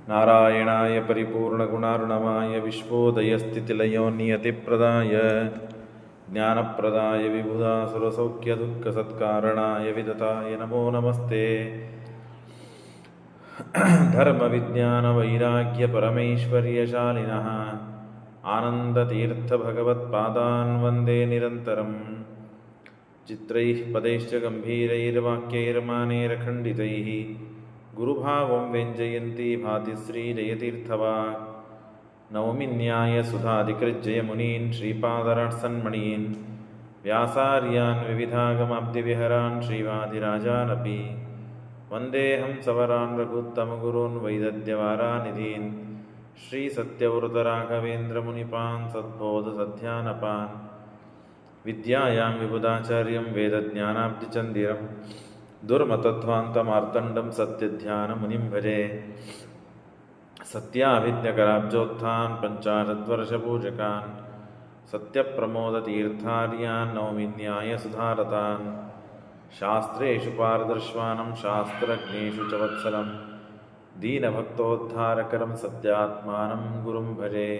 ನಾರಾಯಣಾಯ ಪರಿಪೂರ್ಣಗುಣಾರ್ಣವಾಯ ವಿಶ್ವೋದಯಸ್ಥಿತಿಲಯೋ ನಿಯತಿಪ್ರದಾಯ ಜ್ಞಾನಪ್ರದಾಯ ವಿಬುಧಾಸುರಸೌಖ್ಯದುಃಖಸತ್ಕಾರಣಾಯ ವಿದತಾಯ ನಮೋ ನಮಸ್ತೆ. ಧರ್ಮವಿಜ್ಞಾನವೈರಾಗ್ಯಪರಮೈಶ್ವರ್ಯಶಾಲಿನಃ ಆನಂದತೀರ್ಥಭಗವತ್ಪಾದಾನ್ ವಂದೇ ನಿರಂತರಂ. ಚಿತ್ರೈಃ ಪದೈಶ್ಚ ಗಂಭೀರೈರ್ವಾಕ್ಯೈರ್ಮಾನೈರ್ಖಂಡಿತೈಃ ಗುರುಭಾವಂ ವ್ಯಂಜಯಂತಿ ಭಾತಿ ಶ್ರೀಜಯತೀರ್ಥವಾಗ್. ನವಮಿ ನ್ಯಾಯಸುಧಾಧಿಕೃಜ್ಜಯ ಮುನೀನ್ ಶ್ರೀಪಾದರಾಟ್ಸನ್ಮಣೀನ್ ವ್ಯಾಸಾರ್ಯಾನ್ ವಿವಿಧಾಗಮಾಬ್ಧಿವಿಹರಾನ್ ಶ್ರೀವಾದಿರಾಜಾನಪಿ ವಂದೇಹಂ ಸವರಾನ್ ರಘುತ್ತಮಗುರೂನ್ ವೈದದ್ಯವಾರಾನಿಧೀನ್ ಶ್ರೀಸತ್ಯವೃತರಾಘವೇಂದ್ರಮುನಿಪಾನ್ ಸದ್ಬೋಧಸಧ್ಯಾನಪಾನ್ ವಿದ್ಯಾಯಾಂ ವಿಬುಧಾಚಾರ್ಯಂ ವೇದಜ್ಞಾನಾಬ್ಧಿಚಂದಿರಂ ದುರ್ಮತಧ್ವಾಂತಮಾರ್ತಂಡಂ ಸತ್ಯಧ್ಯಾನಮುನಿಂ ಭಜೆ. ಸತ್ಯಾಭಿಜ್ಞಕರಾಬ್ಜೋತ್ಥಾನ್ ಪಂಚಾಶದ್ವರ್ಷಪೂಜಕಾನ್ ಸತ್ಯಪ್ರಮೋದತೀರ್ಥಾರ್ಯಾನ್ ನವಮಿ ನ್ಯಾಯಸುಧಾರತಾನ್. ಶಾಸ್ತ್ರೇಷು ಪಾರದರ್ಶ್ವಾನಂ ಶಾಸ್ತ್ರಜ್ಞೇಷು ಚ ವತ್ಸಲಂ ದೀನಭಕ್ತೋದ್ಧಾರಕರಂ ಸತ್ಯಾತ್ಮಾನಂ ಗುರುಂ ಭಜೆ.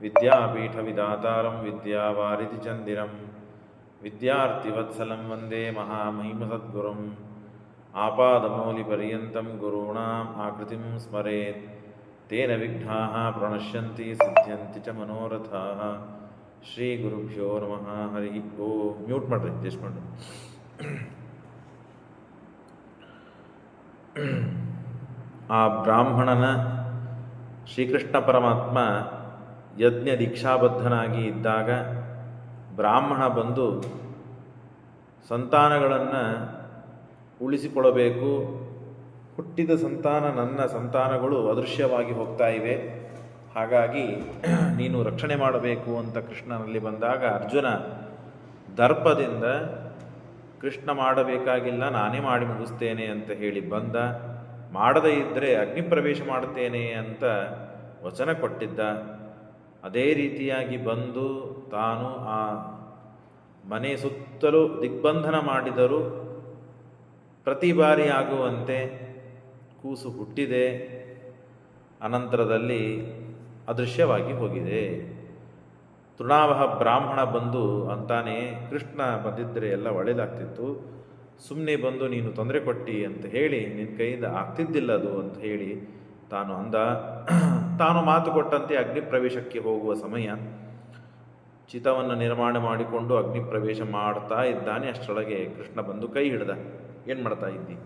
ವಿದ್ಯಾಪೀಠವಿದಾತಾರಂ ವಿದ್ಯಾವಾರಿಧಿಚಂದಿರಂ ವಿದ್ಯಾರ್ಥಿವತ್ಸಲಂ ವಂದೇ ಮಹಾಮಹಿಮಸದ್ಗುರುಂ. ಆಪಾದಮೌಲಿಪರ್ಯಂతం ಗುರುಣಾಂ ಆಕೃತಿಂ ಸ್ಮರೇತ್ ತೇನ ವಿಘ್ನಾಃ ಪ್ರಣಶ್ಯಂತಿ ಸಿದ್ಧ್ಯಂತಿ ಚ ಮನೋರಥಾಃ. ಶ್ರೀ ಗುರುಭ್ಯೋ ನಮಃ. ಹರಿ ಓಂ. ಮ್ಯೂಟ್ ಮಾಡ್ರಿ, ಜಸ್ಟ್ ಮಾಡ್ರಿ. ಆ ಬ್ರಾಹ್ಮಣನ ಶ್ರೀಕೃಷ್ಣ ಪರಮಾತ್ಮ ಯಜ್ಞ ದೀಕ್ಷಾಬದ್ಧನಾಗಿ ಇದ್ದಾಗ ಬ್ರಾಹ್ಮಣ ಬಂದು ಸಂತಾನಗಳನ್ನು ಉಳಿಸಿಕೊಳ್ಳಬೇಕು, ಹುಟ್ಟಿದ ಸಂತಾನ ನನ್ನ ಸಂತಾನಗಳು ಅದೃಶ್ಯವಾಗಿ ಹೋಗ್ತಾ ಇವೆ, ಹಾಗಾಗಿ ನೀನು ರಕ್ಷಣೆ ಮಾಡಬೇಕು ಅಂತ ಕೃಷ್ಣನಲ್ಲಿ ಬಂದಾಗ ಅರ್ಜುನ ದರ್ಪದಿಂದ ಕೃಷ್ಣ ಮಾಡಬೇಕಾಗಿಲ್ಲ, ನಾನೇ ಮಾಡಿ ಮುಗಿಸ್ತೇನೆ ಅಂತ ಹೇಳಿ ಬಂದ. ಮಾಡದೇ ಇದ್ದರೆ ಅಗ್ನಿ ಪ್ರವೇಶ ಮಾಡುತ್ತೇನೆ ಅಂತ ವಚನ ಕೊಟ್ಟಿದ್ದ. ಅದೇ ರೀತಿಯಾಗಿ ಬಂದು ತಾನು ಆ ಮನೆ ಸುತ್ತಲೂ ದಿಗ್ಬಂಧನ ಮಾಡಿದರೂ ಪ್ರತಿ ಬಾರಿ ಆಗುವಂತೆ ಕೂಸು ಹುಟ್ಟಿದೆ, ಅನಂತರದಲ್ಲಿ ಅದೃಶ್ಯವಾಗಿ ಹೋಗಿದೆ. ತೃಣಾವಹ ಬ್ರಾಹ್ಮಣ ಬಂದು ಅಂತಾನೆ, ಕೃಷ್ಣ ಬಂದಿದ್ದರೆ ಎಲ್ಲ ಒಳ್ಳೆಯದಾಗ್ತಿತ್ತು, ಸುಮ್ಮನೆ ಬಂದು ನೀನು ತೊಂದರೆ ಕೊಟ್ಟಿ ಅಂತ ಹೇಳಿ ನಿನ್ನ ಕೈಯಿಂದ ಆಗ್ತಿದ್ದಿಲ್ಲ ಅದು ಅಂತ ಹೇಳಿ ತಾನು ಅಂದ. ತಾನು ಮಾತು ಕೊಟ್ಟಂತೆ ಅಗ್ನಿ ಪ್ರವೇಶಕ್ಕೆ ಹೋಗುವ ಸಮಯ, ಚಿತವನ್ನು ನಿರ್ಮಾಣ ಮಾಡಿಕೊಂಡು ಅಗ್ನಿ ಪ್ರವೇಶ ಮಾಡ್ತಾ ಇದ್ದಾನೆ. ಅಷ್ಟರೊಳಗೆ ಕೃಷ್ಣ ಬಂದು ಕೈ ಹಿಡ್ದ. ಏನು ಮಾಡ್ತಾ ಇದ್ದಿ,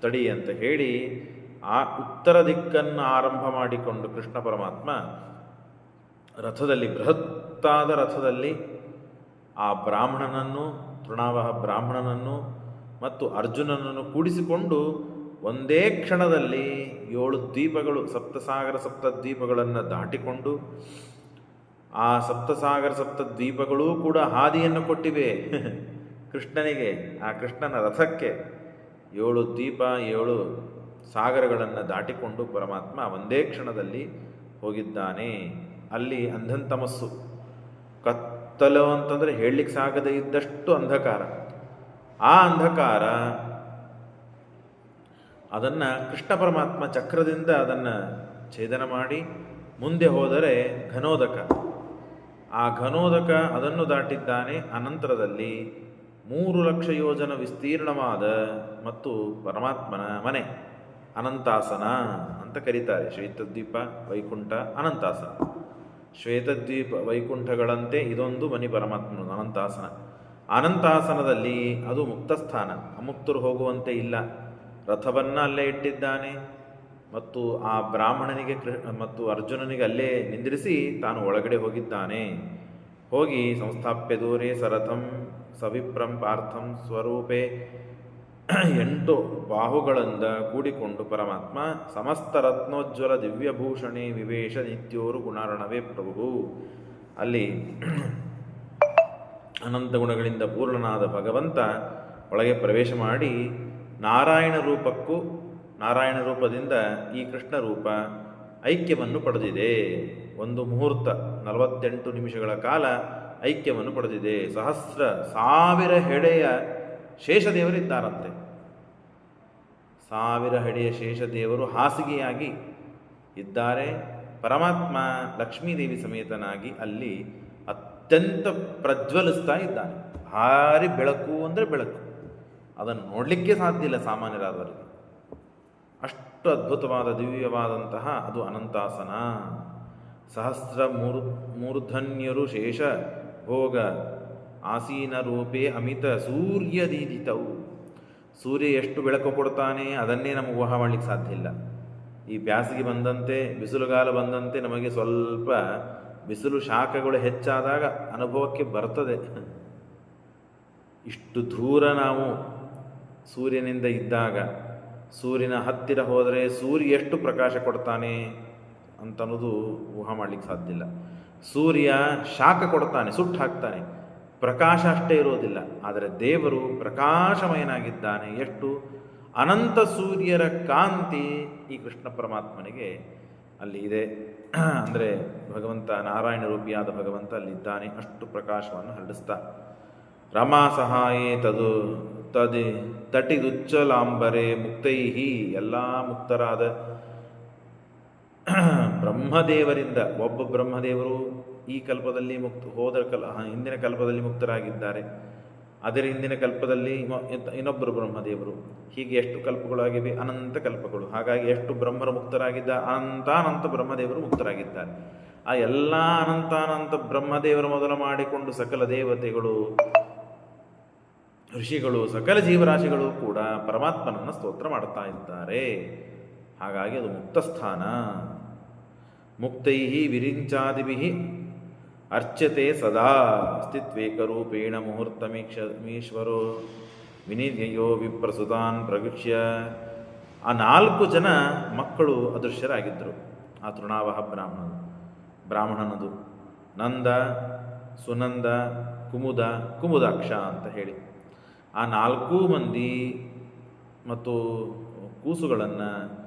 ತಡಿ ಅಂತ ಹೇಳಿ ಆ ಉತ್ತರ ದಿಕ್ಕನ್ನು ಆರಂಭ ಮಾಡಿಕೊಂಡು ಕೃಷ್ಣ ಪರಮಾತ್ಮ ರಥದಲ್ಲಿ, ಬೃಹತ್ತಾದ ರಥದಲ್ಲಿ ಆ ಬ್ರಾಹ್ಮಣನನ್ನು, ತೃಣಾವಹ ಬ್ರಾಹ್ಮಣನನ್ನು ಮತ್ತು ಅರ್ಜುನನನ್ನು ಕೂಡಿಸಿಕೊಂಡು ಒಂದೇ ಕ್ಷಣದಲ್ಲಿ 7 ದ್ವೀಪಗಳು, ಸಪ್ತಸಾಗರ ಸಪ್ತದ್ವೀಪಗಳನ್ನು ದಾಟಿಕೊಂಡು, ಆ ಸಪ್ತಸಾಗರ ಸಪ್ತದ್ವೀಪಗಳೂ ಕೂಡ ಹಾದಿಯನ್ನು ಕೊಟ್ಟಿವೆ ಕೃಷ್ಣನಿಗೆ, ಆ ಕೃಷ್ಣನ ರಥಕ್ಕೆ. 7 ದ್ವೀಪ 7 ಸಾಗರಗಳನ್ನು ದಾಟಿಕೊಂಡು ಪರಮಾತ್ಮ ಒಂದೇ ಕ್ಷಣದಲ್ಲಿ ಹೋಗಿದ್ದಾನೆ. ಅಲ್ಲಿ ಅಂಧಂತಮಸ್ಸು, ಕತ್ತಲು ಅಂತಂದರೆ ಹೇಳಲಿಕ್ಕೆ ಸಾಗದೇ ಇದ್ದಷ್ಟು ಅಂಧಕಾರ. ಆ ಅಂಧಕಾರ ಅದನ್ನು ಕೃಷ್ಣ ಪರಮಾತ್ಮ ಚಕ್ರದಿಂದ ಅದನ್ನು ಛೇದನ ಮಾಡಿ ಮುಂದೆ ಹೋದರೆ ಘನೋದಕ, ಆ ಘನೋದಕ ಅದನ್ನು ದಾಟಿದ್ದಾನೆ. ಅನಂತರದಲ್ಲಿ 3 ಲಕ್ಷ ಯೋಜನ ವಿಸ್ತೀರ್ಣವಾದ ಮತ್ತು ಪರಮಾತ್ಮನ ಮನೆ, ಅನಂತಾಸನ ಅಂತ ಕರೀತಾರೆ. ಶ್ವೇತದ್ವೀಪ, ವೈಕುಂಠ, ಅನಂತಾಸನ. ಶ್ವೇತದ್ವೀಪ ವೈಕುಂಠಗಳಂತೆ ಇದೊಂದು ಮನೆ ಪರಮಾತ್ಮನು, ಅನಂತಾಸನ. ಅನಂತಾಸನದಲ್ಲಿ ಅದು ಮುಕ್ತಸ್ಥಾನ, ಅಮುಕ್ತರು ಹೋಗುವಂತೆ ಇಲ್ಲ. ರಥವನ್ನು ಅಲ್ಲೇ ಇಟ್ಟಿದ್ದಾನೆ ಮತ್ತು ಆ ಬ್ರಾಹ್ಮಣನಿಗೆ ಮತ್ತು ಅರ್ಜುನನಿಗೆ ಅಲ್ಲೇ ನಿಂದಿರಿಸಿ ತಾನು ಒಳಗಡೆ ಹೋಗಿದ್ದಾನೆ. ಹೋಗಿ ಸಂಸ್ಥಾಪ್ಯ ದೂರೇ ಸರಥಂ ಸವಿಪ್ರಂ ಪಾರ್ಥಂ ಸ್ವರೂಪೇ 8 ಬಾಹುಗಳಿಂದ ಕೂಡಿಕೊಂಡು ಪರಮಾತ್ಮ ಸಮಸ್ತ ರತ್ನೋಜ್ವಲ ದಿವ್ಯಭೂಷಣೆ ವಿವೇಶ ನಿತ್ಯೋರು ಗುಣಾರ್ಣವೇ ಪ್ರಭು. ಅಲ್ಲಿ ಅನಂತ ಗುಣಗಳಿಂದ ಪೂರ್ಣನಾದ ಭಗವಂತ ಒಳಗೆ ಪ್ರವೇಶ ಮಾಡಿ ನಾರಾಯಣ ರೂಪಕ್ಕೂ, ನಾರಾಯಣ ರೂಪದಿಂದ ಈ ಕೃಷ್ಣ ರೂಪ ಐಕ್ಯವನ್ನು ಪಡೆದಿದೆ. ಒಂದು ಮುಹೂರ್ತ 48 ನಿಮಿಷಗಳ ಕಾಲ ಐಕ್ಯವನ್ನು ಪಡೆದಿದೆ. 1000 ಹೆಡೆಯ ಶೇಷದೇವರಿದ್ದಾರಂತೆ. 1000 ಹೆಡೆಯ ಶೇಷದೇವರು ಹಾಸಿಗೆಯಾಗಿ ಇದ್ದಾರೆ. ಪರಮಾತ್ಮ ಲಕ್ಷ್ಮೀದೇವಿ ಸಮೇತನಾಗಿ ಅಲ್ಲಿ ಅತ್ಯಂತ ಪ್ರಜ್ವಲಿಸ್ತಾ ಇದ್ದಾನೆ. ಭಾರಿ ಬೆಳಕು ಅಂದರೆ ಬೆಳಕು, ಅದನ್ನು ನೋಡಲಿಕ್ಕೆ ಸಾಧ್ಯ ಇಲ್ಲ ಸಾಮಾನ್ಯರಾದವರಿಗೆ. ಅಷ್ಟು ಅದ್ಭುತವಾದ ದಿವ್ಯವಾದಂತಹ ಅದು ಅನಂತಾಸನ. ಸಹಸ್ರ ಮೂರ್ಧನ್ಯರು ಶೇಷ ಭೋಗ ಆಸೀನ ರೂಪೇ ಅಮಿತ ಸೂರ್ಯದೀದಿತವು. ಸೂರ್ಯ ಎಷ್ಟು ಬೆಳಕು ಕೊಡ್ತಾನೆ ಅದನ್ನೇ ನಮಗೆ ಊಹೆ ಮಾಡಲಿಕ್ಕೆ ಸಾಧ್ಯ ಇಲ್ಲ. ಈ ಬ್ಯಾಸಿಗೆ ಬಂದಂತೆ, ಬಿಸಿಲುಗಾಲ ಬಂದಂತೆ ನಮಗೆ ಸ್ವಲ್ಪ ಬಿಸಿಲು ಶಾಖಗಳು ಹೆಚ್ಚಾದಾಗ ಅನುಭವಕ್ಕೆ ಬರ್ತದೆ. ಇಷ್ಟು ದೂರ ನಾವು ಸೂರ್ಯನಿಂದ ಇದ್ದಾಗ, ಸೂರ್ಯನ ಹತ್ತಿರ ಹೋದರೆ ಸೂರ್ಯ ಎಷ್ಟು ಪ್ರಕಾಶ ಕೊಡ್ತಾನೆ ಅಂತನ್ನೋದು ಊಹೆ ಮಾಡಲಿಕ್ಕೆ ಸಾಧ್ಯ ಇಲ್ಲ. ಸೂರ್ಯ ಶಾಖ ಕೊಡ್ತಾನೆ, ಸುಟ್ಟು ಹಾಕ್ತಾನೆ, ಪ್ರಕಾಶ ಅಷ್ಟೇ ಇರೋದಿಲ್ಲ. ಆದರೆ ದೇವರು ಪ್ರಕಾಶಮಯನಾಗಿದ್ದಾನೆ. ಎಷ್ಟು ಅನಂತ ಸೂರ್ಯರ ಕಾಂತಿ ಈ ಕೃಷ್ಣ ಪರಮಾತ್ಮನಿಗೆ ಅಲ್ಲಿ ಇದೆ. ಅಂದರೆ ಭಗವಂತ ನಾರಾಯಣ ರೂಪಿಯಾದ ಭಗವಂತ ಅಲ್ಲಿದ್ದಾನೆ. ಅಷ್ಟು ಪ್ರಕಾಶವನ್ನು ಹರಡಿಸ್ತಾ ರಮಾ ಸಹಾಯೇ ತಟಿದುಚ್ಚಲಾಂಬರೆ ಮುಕ್ತೈಹಿ, ಎಲ್ಲ ಮುಕ್ತರಾದ ಬ್ರಹ್ಮದೇವರಿಂದ, ಒಬ್ಬ ಬ್ರಹ್ಮದೇವರು ಈ ಕಲ್ಪದಲ್ಲಿ ಹಿಂದಿನ ಕಲ್ಪದಲ್ಲಿ ಮುಕ್ತರಾಗಿದ್ದಾರೆ. ಅದರ ಹಿಂದಿನ ಕಲ್ಪದಲ್ಲಿ ಇನ್ನೊಬ್ಬರು ಬ್ರಹ್ಮದೇವರು. ಹೀಗೆ ಎಷ್ಟು ಕಲ್ಪಗಳಾಗಿವೆ? ಅನಂತ ಕಲ್ಪಗಳು. ಹಾಗಾಗಿ ಎಷ್ಟು ಬ್ರಹ್ಮರು ಮುಕ್ತರಾಗಿದ್ದ, ಅನಂತ ಬ್ರಹ್ಮದೇವರು ಮುಕ್ತರಾಗಿದ್ದಾರೆ. ಆ ಎಲ್ಲ ಅನಂತ ಬ್ರಹ್ಮದೇವರು ಮೊದಲು ಮಾಡಿಕೊಂಡು ಸಕಲ ದೇವತೆಗಳು, ಋಷಿಗಳು, ಸಕಲ ಜೀವರಾಶಿಗಳು ಕೂಡ ಪರಮಾತ್ಮನನ್ನು ಸ್ತೋತ್ರ ಮಾಡುತ್ತಾ ಇದ್ದಾರೆ. ಹಾಗಾಗಿ ಅದು ಮುಕ್ತಸ್ಥಾನ. ಮುಕ್ತೈ ವಿರಿಂಚಾದಿಭಿ ಅರ್ಚ್ಯತೆ ಸದಾ ಸ್ಥಿತ್ವೇಕರೂಪೇಣ ಮುಹೂರ್ತಮೀಶ್ವರೋ ವಿನಿರ್ಯಯೋ ವಿಪ್ರಸುತಾನ್ ಪ್ರವೀಕ್ಷ್ಯ. ಆ 4 ಜನ ಮಕ್ಕಳು ಅದೃಶ್ಯರಾಗಿದ್ದರು ಆ ತೃಣಾವಹ ಬ್ರಾಹ್ಮಣನದು. ನಂದ, ಸುನಂದ, ಕುಮುದಾಕ್ಷ ಅಂತ ಹೇಳಿ ಆ 4 ಮಂದಿ ಮತ್ತು ಕೂಸುಗಳನ್ನು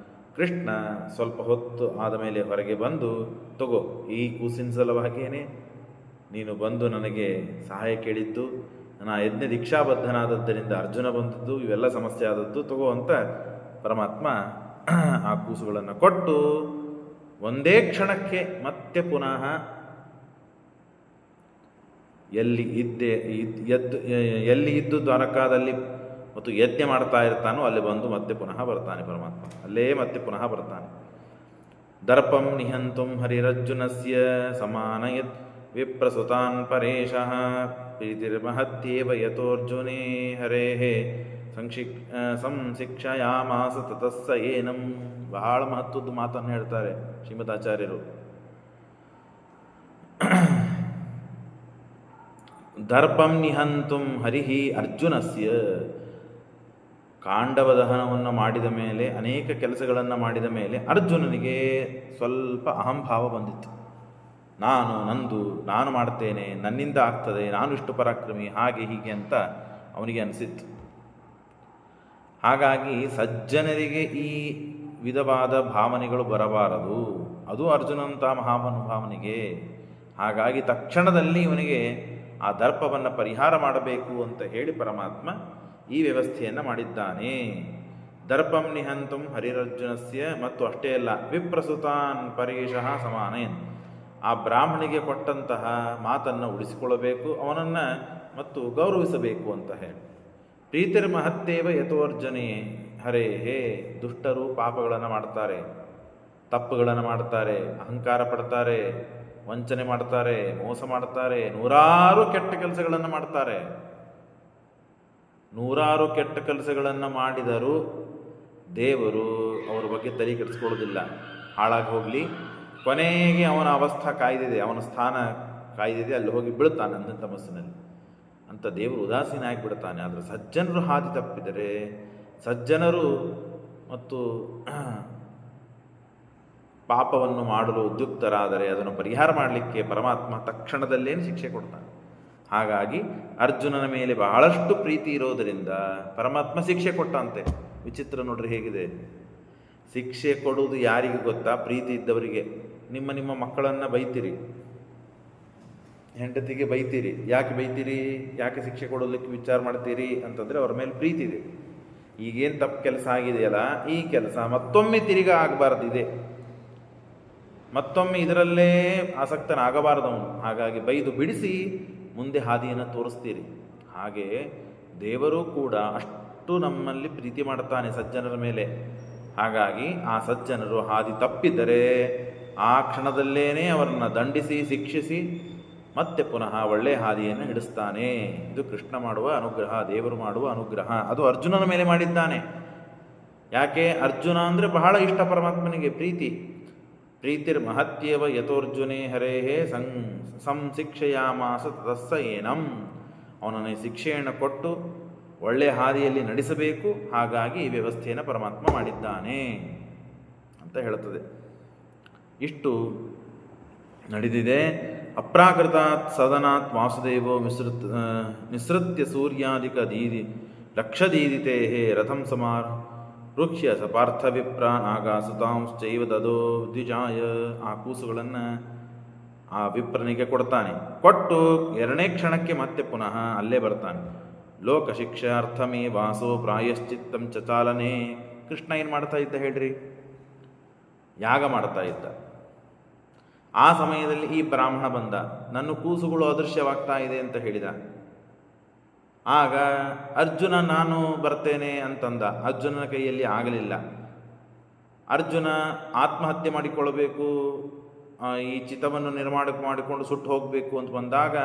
ಕೃಷ್ಣ ಸ್ವಲ್ಪ ಹೊತ್ತು ಆದ ಮೇಲೆ ಹೊರಗೆ ಬಂದು, ತಗೋ, ಈ ಕೂಸಿನ ಸಲುವಾಗಿಯೇ ನೀನು ಬಂದು ನನಗೆ ಸಹಾಯ ಕೇಳಿದ್ದು, ನಾ ಯಜ್ಞ ದೀಕ್ಷಾಬದ್ಧನಾದದ್ದರಿಂದ ಅರ್ಜುನ ಬಂದದ್ದು, ಇವೆಲ್ಲ ಸಮಸ್ಯೆ ಆದದ್ದು, ತಗೋ ಅಂತ ಪರಮಾತ್ಮ ಆ ಕೂಸುಗಳನ್ನು ಕೊಟ್ಟು ಒಂದೇ ಕ್ಷಣಕ್ಕೆ ಮತ್ತೆ ಪುನಃ ಎಲ್ಲಿ ಇದ್ದು ದ್ವಾರಕಾದಲ್ಲಿ ಮತ್ತು ಯಜ್ಞ ಮಾಡ್ತಾ ಇರ್ತಾನೋ ಅಲ್ಲಿ ಬಂದು ಮತ್ತೆ ಪುನಃ ಬರ್ತಾನೆ ಪರಮಾತ್ಮ. ಅಲ್ಲೇ ಮತ್ತೆ ಪುನಃ ಬರ್ತಾನೆ. ದರ್ಪಂ ನಿಹಂತುಂ ಹರಿರರ್ಜುನಸ್ಯ ಸಮಾನಯತ್ ವಿಪ್ರಸುತಾನ್ ಪರೇಶಃ ಪ್ರೀತಿರ್ಮಹತ್ಯೇವ ಯತೋರ್ಜುನೇ ಹರೇಃ ಸಂಶಿಕ್ಷಯಾಮಾಸ ತತಸ್ಸ ಏನಂ. ಬಹಳ ಮಹತ್ವದ ಮಾತನ್ನು ಹೇಳ್ತಾರೆ ಶ್ರೀಮದಾಚಾರ್ಯರು. ದರ್ಪಂ ನಿಹಂತುಂ ಹರಿಹಿ ಅರ್ಜುನಸ್ಯ. ಕಾಂಡವ ದಹನವನ್ನು ಮಾಡಿದ ಮೇಲೆ, ಅನೇಕ ಕೆಲಸಗಳನ್ನು ಮಾಡಿದ ಮೇಲೆ ಅರ್ಜುನನಿಗೆ ಸ್ವಲ್ಪ ಅಹಂಭಾವ ಬಂದಿತ್ತು. ನಾನು ಮಾಡ್ತೇನೆ, ನನ್ನಿಂದ ಆಗ್ತದೆ, ನಾನು ಇಷ್ಟು ಪರಾಕ್ರಮಿ, ಹಾಗೆ ಹೀಗೆ ಅಂತ ಅವನಿಗೆ ಅನಿಸಿತ್ತು. ಹಾಗಾಗಿ ಸಜ್ಜನರಿಗೆ ಈ ವಿಧವಾದ ಭಾವನೆಗಳು ಬರಬಾರದು. ಅದು ಅರ್ಜುನಂಥ ಮಹಾನುಭಾವನಿಗೆ. ಹಾಗಾಗಿ ತಕ್ಷಣದಲ್ಲಿ ಇವನಿಗೆ ಆ ದರ್ಪವನ್ನು ಪರಿಹಾರ ಮಾಡಬೇಕು ಅಂತ ಹೇಳಿ ಪರಮಾತ್ಮ ಈ ವ್ಯವಸ್ಥೆಯನ್ನು ಮಾಡಿದ್ದಾನೆ. ದರ್ಪಂ ನಿಹಂತುಂ ಹರಿರರ್ಜುನಸ್ಯ. ಮತ್ತು ಅಷ್ಟೇ ಅಲ್ಲ, ವಿಪ್ರಸುತಾನ್ ಪರೇಶಃ ಸಮಾನೇನ್. ಆ ಬ್ರಾಹ್ಮಣಿಗೆ ಕೊಟ್ಟಂತಹ ಮಾತನ್ನು ಉಳಿಸಿಕೊಳ್ಳಬೇಕು, ಅವನನ್ನು ಮತ್ತು ಗೌರವಿಸಬೇಕು ಅಂತ ಹೇಳಿ. ಪ್ರೀತಿರ್ಮಹತ್ತೇವ ಯಥೋರ್ಜನೇ ಹರೇಹೇ. ದುಷ್ಟರು ಪಾಪಗಳನ್ನು ಮಾಡ್ತಾರೆ, ತಪ್ಪುಗಳನ್ನು ಮಾಡ್ತಾರೆ, ಅಹಂಕಾರ ಪಡ್ತಾರೆ, ವಂಚನೆ ಮಾಡ್ತಾರೆ, ಮೋಸ ಮಾಡ್ತಾರೆ, ನೂರಾರು ಕೆಟ್ಟ ಕೆಲಸಗಳನ್ನು ಮಾಡ್ತಾರೆ. ನೂರಾರು ಕೆಟ್ಟ ಕೆಲಸಗಳನ್ನು ಮಾಡಿದರೂ ದೇವರು ಅವರ ಬಗ್ಗೆ ತಲೆ ಕೆಡಿಸ್ಕೊಳ್ಳೋದಿಲ್ಲ. ಹಾಳಾಗಿ ಹೋಗಲಿ, ಕೊನೆಗೆ ಅವನ ಅವಸ್ಥಾ ಕಾಯ್ದಿದೆ, ಅವನ ಸ್ಥಾನ ಕಾಯ್ದಿದೆ, ಅಲ್ಲಿ ಹೋಗಿ ಬೀಳ್ತಾನೆ ಅಂದ ತಮಸ್ಸಿನಲ್ಲಿ ಅಂತ ದೇವರು ಉದಾಸೀನ ಆಗಿಬಿಡ್ತಾನೆ. ಆದರೆ ಸಜ್ಜನರು ಹಾದಿ ತಪ್ಪಿದರೆ, ಸಜ್ಜನರು ಮತ್ತು ಪಾಪವನ್ನು ಮಾಡಲು ಉದ್ಯುಕ್ತರಾದರೆ ಅದನ್ನು ಪರಿಹಾರ ಮಾಡಲಿಕ್ಕೆ ಪರಮಾತ್ಮ ತಕ್ಷಣದಲ್ಲೇನು ಶಿಕ್ಷೆ ಕೊಡ್ತಾನೆ. ಹಾಗಾಗಿ ಅರ್ಜುನನ ಮೇಲೆ ಬಹಳಷ್ಟು ಪ್ರೀತಿ ಇರೋದರಿಂದ ಪರಮಾತ್ಮ ಶಿಕ್ಷೆ ಕೊಟ್ಟಂತೆ. ವಿಚಿತ್ರ ನೋಡ್ರಿ ಹೇಗಿದೆ. ಶಿಕ್ಷೆ ಕೊಡುವುದು ಯಾರಿಗೆ ಗೊತ್ತಾ? ಪ್ರೀತಿ ಇದ್ದವರಿಗೆ. ನಿಮ್ಮ ಮಕ್ಕಳನ್ನು ಬೈತೀರಿ, ಹೆಂಡತಿಗೆ ಬೈತೀರಿ. ಯಾಕೆ ಬೈತೀರಿ? ಯಾಕೆ ಶಿಕ್ಷೆ ಕೊಡೋದಕ್ಕೆ ವಿಚಾರ ಮಾಡ್ತೀರಿ ಅಂತಂದರೆ ಅವ್ರ ಮೇಲೆ ಪ್ರೀತಿ ಇದೆ. ಈಗೇನು ತಪ್ಪು ಕೆಲಸ ಆಗಿದೆಯಲ್ಲ, ಈ ಕೆಲಸ ಮತ್ತೊಮ್ಮೆ ತಿರುಗಾ ಆಗಬಾರ್ದಿದೆ. ಮತ್ತೊಮ್ಮೆ ಇದರಲ್ಲೇ ಆಸಕ್ತನಾಗಬಾರದವನು. ಹಾಗಾಗಿ ಬೈದು ಬಿಡಿಸಿ ಮುಂದೆ ಹಾದಿಯನ್ನು ತೋರಿಸ್ತೀರಿ. ಹಾಗೆ ದೇವರು ಕೂಡ ಅಷ್ಟು ನಮ್ಮಲ್ಲಿ ಪ್ರೀತಿ ಮಾಡ್ತಾನೆ ಸಜ್ಜನರ ಮೇಲೆ. ಹಾಗಾಗಿ ಆ ಸಜ್ಜನರು ಹಾದಿ ತಪ್ಪಿದ್ದರೆ ಆ ಕ್ಷಣದಲ್ಲೇನೆ ಅವರನ್ನು ದಂಡಿಸಿ ಶಿಕ್ಷಿಸಿ ಮತ್ತೆ ಪುನಃ ಒಳ್ಳೆಯ ಹಾದಿಯನ್ನು ಹಿಡಿಸ್ತಾನೆ. ಇದು ಕೃಷ್ಣ ಮಾಡುವ ಅನುಗ್ರಹ, ದೇವರು ಮಾಡುವ ಅನುಗ್ರಹ. ಅದು ಅರ್ಜುನನ ಮೇಲೆ ಮಾಡಿದ್ದಾನೆ. ಯಾಕೆ? ಅರ್ಜುನ ಅಂದರೆ ಬಹಳ ಇಷ್ಟ ಪರಮಾತ್ಮನಿಗೆ, ಪ್ರೀತಿರ್ ಮಹತ್ಯವ ಯಥೋರ್ಜುನೇ ಹರೇಹೇ ಸಂಶಿಕ್ಷಯಾಮಾಸ ತತಸ್ಸ ಏನಂ. ಅವನನ್ನು ಶಿಕ್ಷೆಯನ್ನು ಕೊಟ್ಟು ಒಳ್ಳೆಯ ಹಾದಿಯಲ್ಲಿ ನಡೆಸಬೇಕು. ಹಾಗಾಗಿ ಈ ವ್ಯವಸ್ಥೆಯನ್ನು ಪರಮಾತ್ಮ ಮಾಡಿದ್ದಾನೆ ಅಂತ ಹೇಳುತ್ತದೆ. ಇಷ್ಟು ನಡೆದಿದೆ. ಅಪ್ರಾಕೃತಾತ್ ಸದನಾತ್ ವಾಸುದೇವೋ ನಿಸೃತ್ಯ ಸೂರ್ಯಾದಿಕ ಲಕ್ಷದೀದಿತೆ ರಥಂ ಸಮಾರುಹ್ಯ ಸಪಾರ್ಥ ವಿಪ್ರಾನ್ ಆಗಾಸುತಾಂಶ್ಚೈವ ದದೋ ದ್ವಿಜಾಯ. ಆ ಕೂಸುಗಳನ್ನು ಆ ವಿಪ್ರನಿಗೆ ಕೊಡ್ತಾನೆ. ಕೊಟ್ಟು 2ನೇ ಕ್ಷಣಕ್ಕೆ ಮತ್ತೆ ಪುನಃ ಅಲ್ಲೇ ಬರ್ತಾನೆ. ಲೋಕ ಶಿಕ್ಷಾರ್ಥಮೇ ವಾಸೋ ಪ್ರಾಯಶ್ಚಿತ್ತಂ ಚಚಾಲನೆ. ಕೃಷ್ಣ ಏನು ಮಾಡ್ತಾ ಇದ್ದ ಹೇಳ್ರಿ? ಯಾಗ ಮಾಡ್ತಾ ಇದ್ದ. ಆ ಸಮಯದಲ್ಲಿ ಈ ಬ್ರಾಹ್ಮಣ ಬಂದ, ನನ್ನ ಕೂಸುಗಳು ಅದೃಶ್ಯವಾಗ್ತಾ ಇದೆ ಅಂತ ಹೇಳಿದ. ಆಗ ಅರ್ಜುನ ನಾನು ಬರ್ತೇನೆ ಅಂತಂದ. ಅರ್ಜುನನ ಕೈಯಲ್ಲಿ ಆಗಲಿಲ್ಲ. ಅರ್ಜುನ ಆತ್ಮಹತ್ಯೆ ಮಾಡಿಕೊಳ್ಳಬೇಕು, ಈ ಚಿತವನ್ನು ನಿರ್ಮಾಣ ಮಾಡಿಕೊಂಡು ಸುಟ್ಟು ಹೋಗಬೇಕು ಅಂತ ಬಂದಾಗ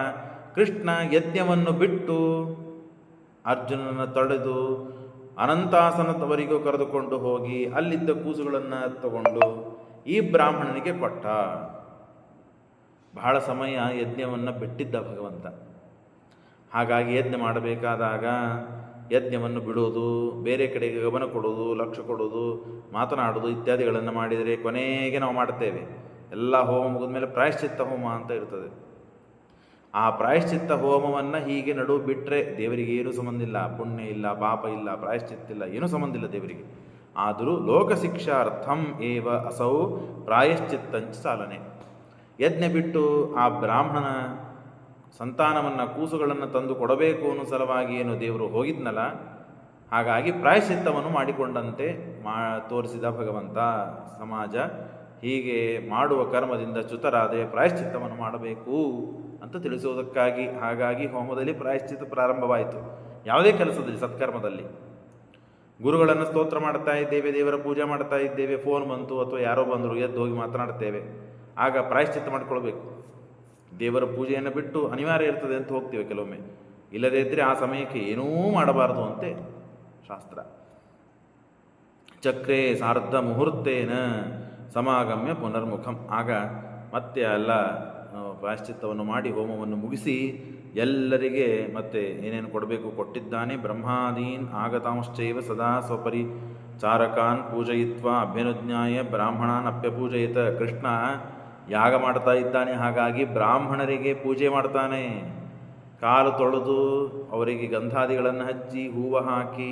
ಕೃಷ್ಣ ಯಜ್ಞವನ್ನು ಬಿಟ್ಟು ಅರ್ಜುನನ ತಡೆದು ಅನಂತಾಸನದವರೆಗೂ ಕರೆದುಕೊಂಡು ಹೋಗಿ ಅಲ್ಲಿದ್ದ ಕೂಸುಗಳನ್ನು ತಗೊಂಡು ಈ ಬ್ರಾಹ್ಮಣನಿಗೆ ಕೊಟ್ಟ. ಬಹಳ ಸಮಯ ಯಜ್ಞವನ್ನು ಬಿಟ್ಟಿದ್ದ ಭಗವಂತ. ಹಾಗಾಗಿ ಯಜ್ಞ ಮಾಡಬೇಕಾದಾಗ ಯಜ್ಞವನ್ನು ಬಿಡೋದು, ಬೇರೆ ಕಡೆಗೆ ಗಮನ ಕೊಡೋದು, ಲಕ್ಷ್ಯ ಕೊಡೋದು, ಮಾತನಾಡೋದು ಇತ್ಯಾದಿಗಳನ್ನು ಮಾಡಿದರೆ ಕೊನೆಗೆ ನಾವು ಮಾಡ್ತೇವೆ. ಎಲ್ಲ ಹೋಮ ಮುಗಿದ ಮೇಲೆ ಪ್ರಾಯಶ್ಚಿತ್ತ ಹೋಮ ಅಂತ ಇರ್ತದೆ. ಆ ಪ್ರಾಯಶ್ಚಿತ್ತ ಹೋಮವನ್ನು ಹೀಗೆ ನಡುವು ಬಿಟ್ಟರೆ ದೇವರಿಗೆ ಏನೂ ಸಂಬಂಧ ಇಲ್ಲ, ಪುಣ್ಯ ಇಲ್ಲ, ಪಾಪ ಇಲ್ಲ, ಪ್ರಾಯಶ್ಚಿತ್ತ ಇಲ್ಲ, ಏನೂ ಸಂಬಂಧ ಇಲ್ಲ ದೇವರಿಗೆ. ಆದರೂ ಲೋಕಶಿಕ್ಷಾರ್ಥಂ ಏವ ಅಸೌ ಪ್ರಾಯಶ್ಚಿತ್ತಂಚ ಚಾಲನೆ. ಯಜ್ಞ ಬಿಟ್ಟು ಆ ಬ್ರಾಹ್ಮಣನ ಸಂತಾನವನ್ನು, ಕೂಸುಗಳನ್ನು ತಂದು ಕೊಡಬೇಕು ಅನ್ನೋ ಸಲುವಾಗಿ ಏನು ದೇವರು ಹೋಗಿದ್ನಲ್ಲ, ಹಾಗಾಗಿ ಪ್ರಾಯಶ್ಚಿತ್ತವನ್ನು ಮಾಡಿಕೊಂಡಂತೆ ತೋರಿಸಿದ ಭಗವಂತ. ಸಮಾಜ ಹೀಗೆ ಮಾಡುವ ಕರ್ಮದಿಂದ ಚ್ಯುತರಾದರೆ ಪ್ರಾಯಶ್ಚಿತ್ತವನ್ನು ಮಾಡಬೇಕು ಅಂತ ತಿಳಿಸುವುದಕ್ಕಾಗಿ. ಹಾಗಾಗಿ ಹೋಮದಲ್ಲಿ ಪ್ರಾಯಶ್ಚಿತ್ತ ಪ್ರಾರಂಭವಾಯಿತು. ಯಾವುದೇ ಕೆಲಸದಲ್ಲಿ, ಸತ್ಕರ್ಮದಲ್ಲಿ. ಗುರುಗಳನ್ನು ಸ್ತೋತ್ರ ಮಾಡ್ತಾ ಇದ್ದೇವೆ, ದೇವರ ಪೂಜೆ ಮಾಡ್ತಾ ಇದ್ದೇವೆ, ಫೋನ್ ಬಂತು ಅಥವಾ ಯಾರೋ ಬಂದರು, ಎದ್ದು ಹೋಗಿ ಮಾತನಾಡ್ತೇವೆ. ಆಗ ಪ್ರಾಯಶ್ಚಿತ್ತ ಮಾಡಿಕೊಳ್ಬೇಕು. ದೇವರ ಪೂಜೆಯನ್ನು ಬಿಟ್ಟು ಅನಿವಾರ್ಯ ಇರ್ತದೆ ಅಂತ ಹೋಗ್ತೇವೆ ಕೆಲವೊಮ್ಮೆ. ಇಲ್ಲದೇ ಇದ್ದರೆ ಆ ಸಮಯಕ್ಕೆ ಏನೂ ಮಾಡಬಾರ್ದು ಅಂತೆ ಶಾಸ್ತ್ರ. ಚಕ್ರೇ ಸಾರ್ಧ ಮುಹೂರ್ತೇನ ಸಮಾಗಮ್ಯ ಪುನರ್ಮುಖಂ. ಆಗ ಮತ್ತೆ ಎಲ್ಲ ಪ್ರಾಯಶ್ಚಿತ್ತವನ್ನು ಮಾಡಿ ಹೋಮವನ್ನು ಮುಗಿಸಿ ಎಲ್ಲರಿಗೆ ಮತ್ತೆ ಏನೇನು ಕೊಡಬೇಕು ಕೊಟ್ಟಿದ್ದಾನೆ. ಬ್ರಹ್ಮಾದೀನ್ ಆಗತಾಂಶ್ಚೈವ ಸದಾ ಸ್ವಪರಿಚಾರಕಾನ್ ಪೂಜಯಿತ್ವ ಅಭ್ಯನುಜ್ಞಾಯ ಬ್ರಾಹ್ಮಣಾನ್ ಅಪ್ಯಪೂಜಯಿತ. ಕೃಷ್ಣ ಯಾಗ ಮಾಡ್ತಾ ಇದ್ದಾನೆ, ಹಾಗಾಗಿ ಬ್ರಾಹ್ಮಣರಿಗೆ ಪೂಜೆ ಮಾಡ್ತಾನೆ. ಕಾಲು ತೊಳೆದು ಅವರಿಗೆ ಗಂಧಾದಿಗಳನ್ನು ಹಚ್ಚಿ ಹೂವು ಹಾಕಿ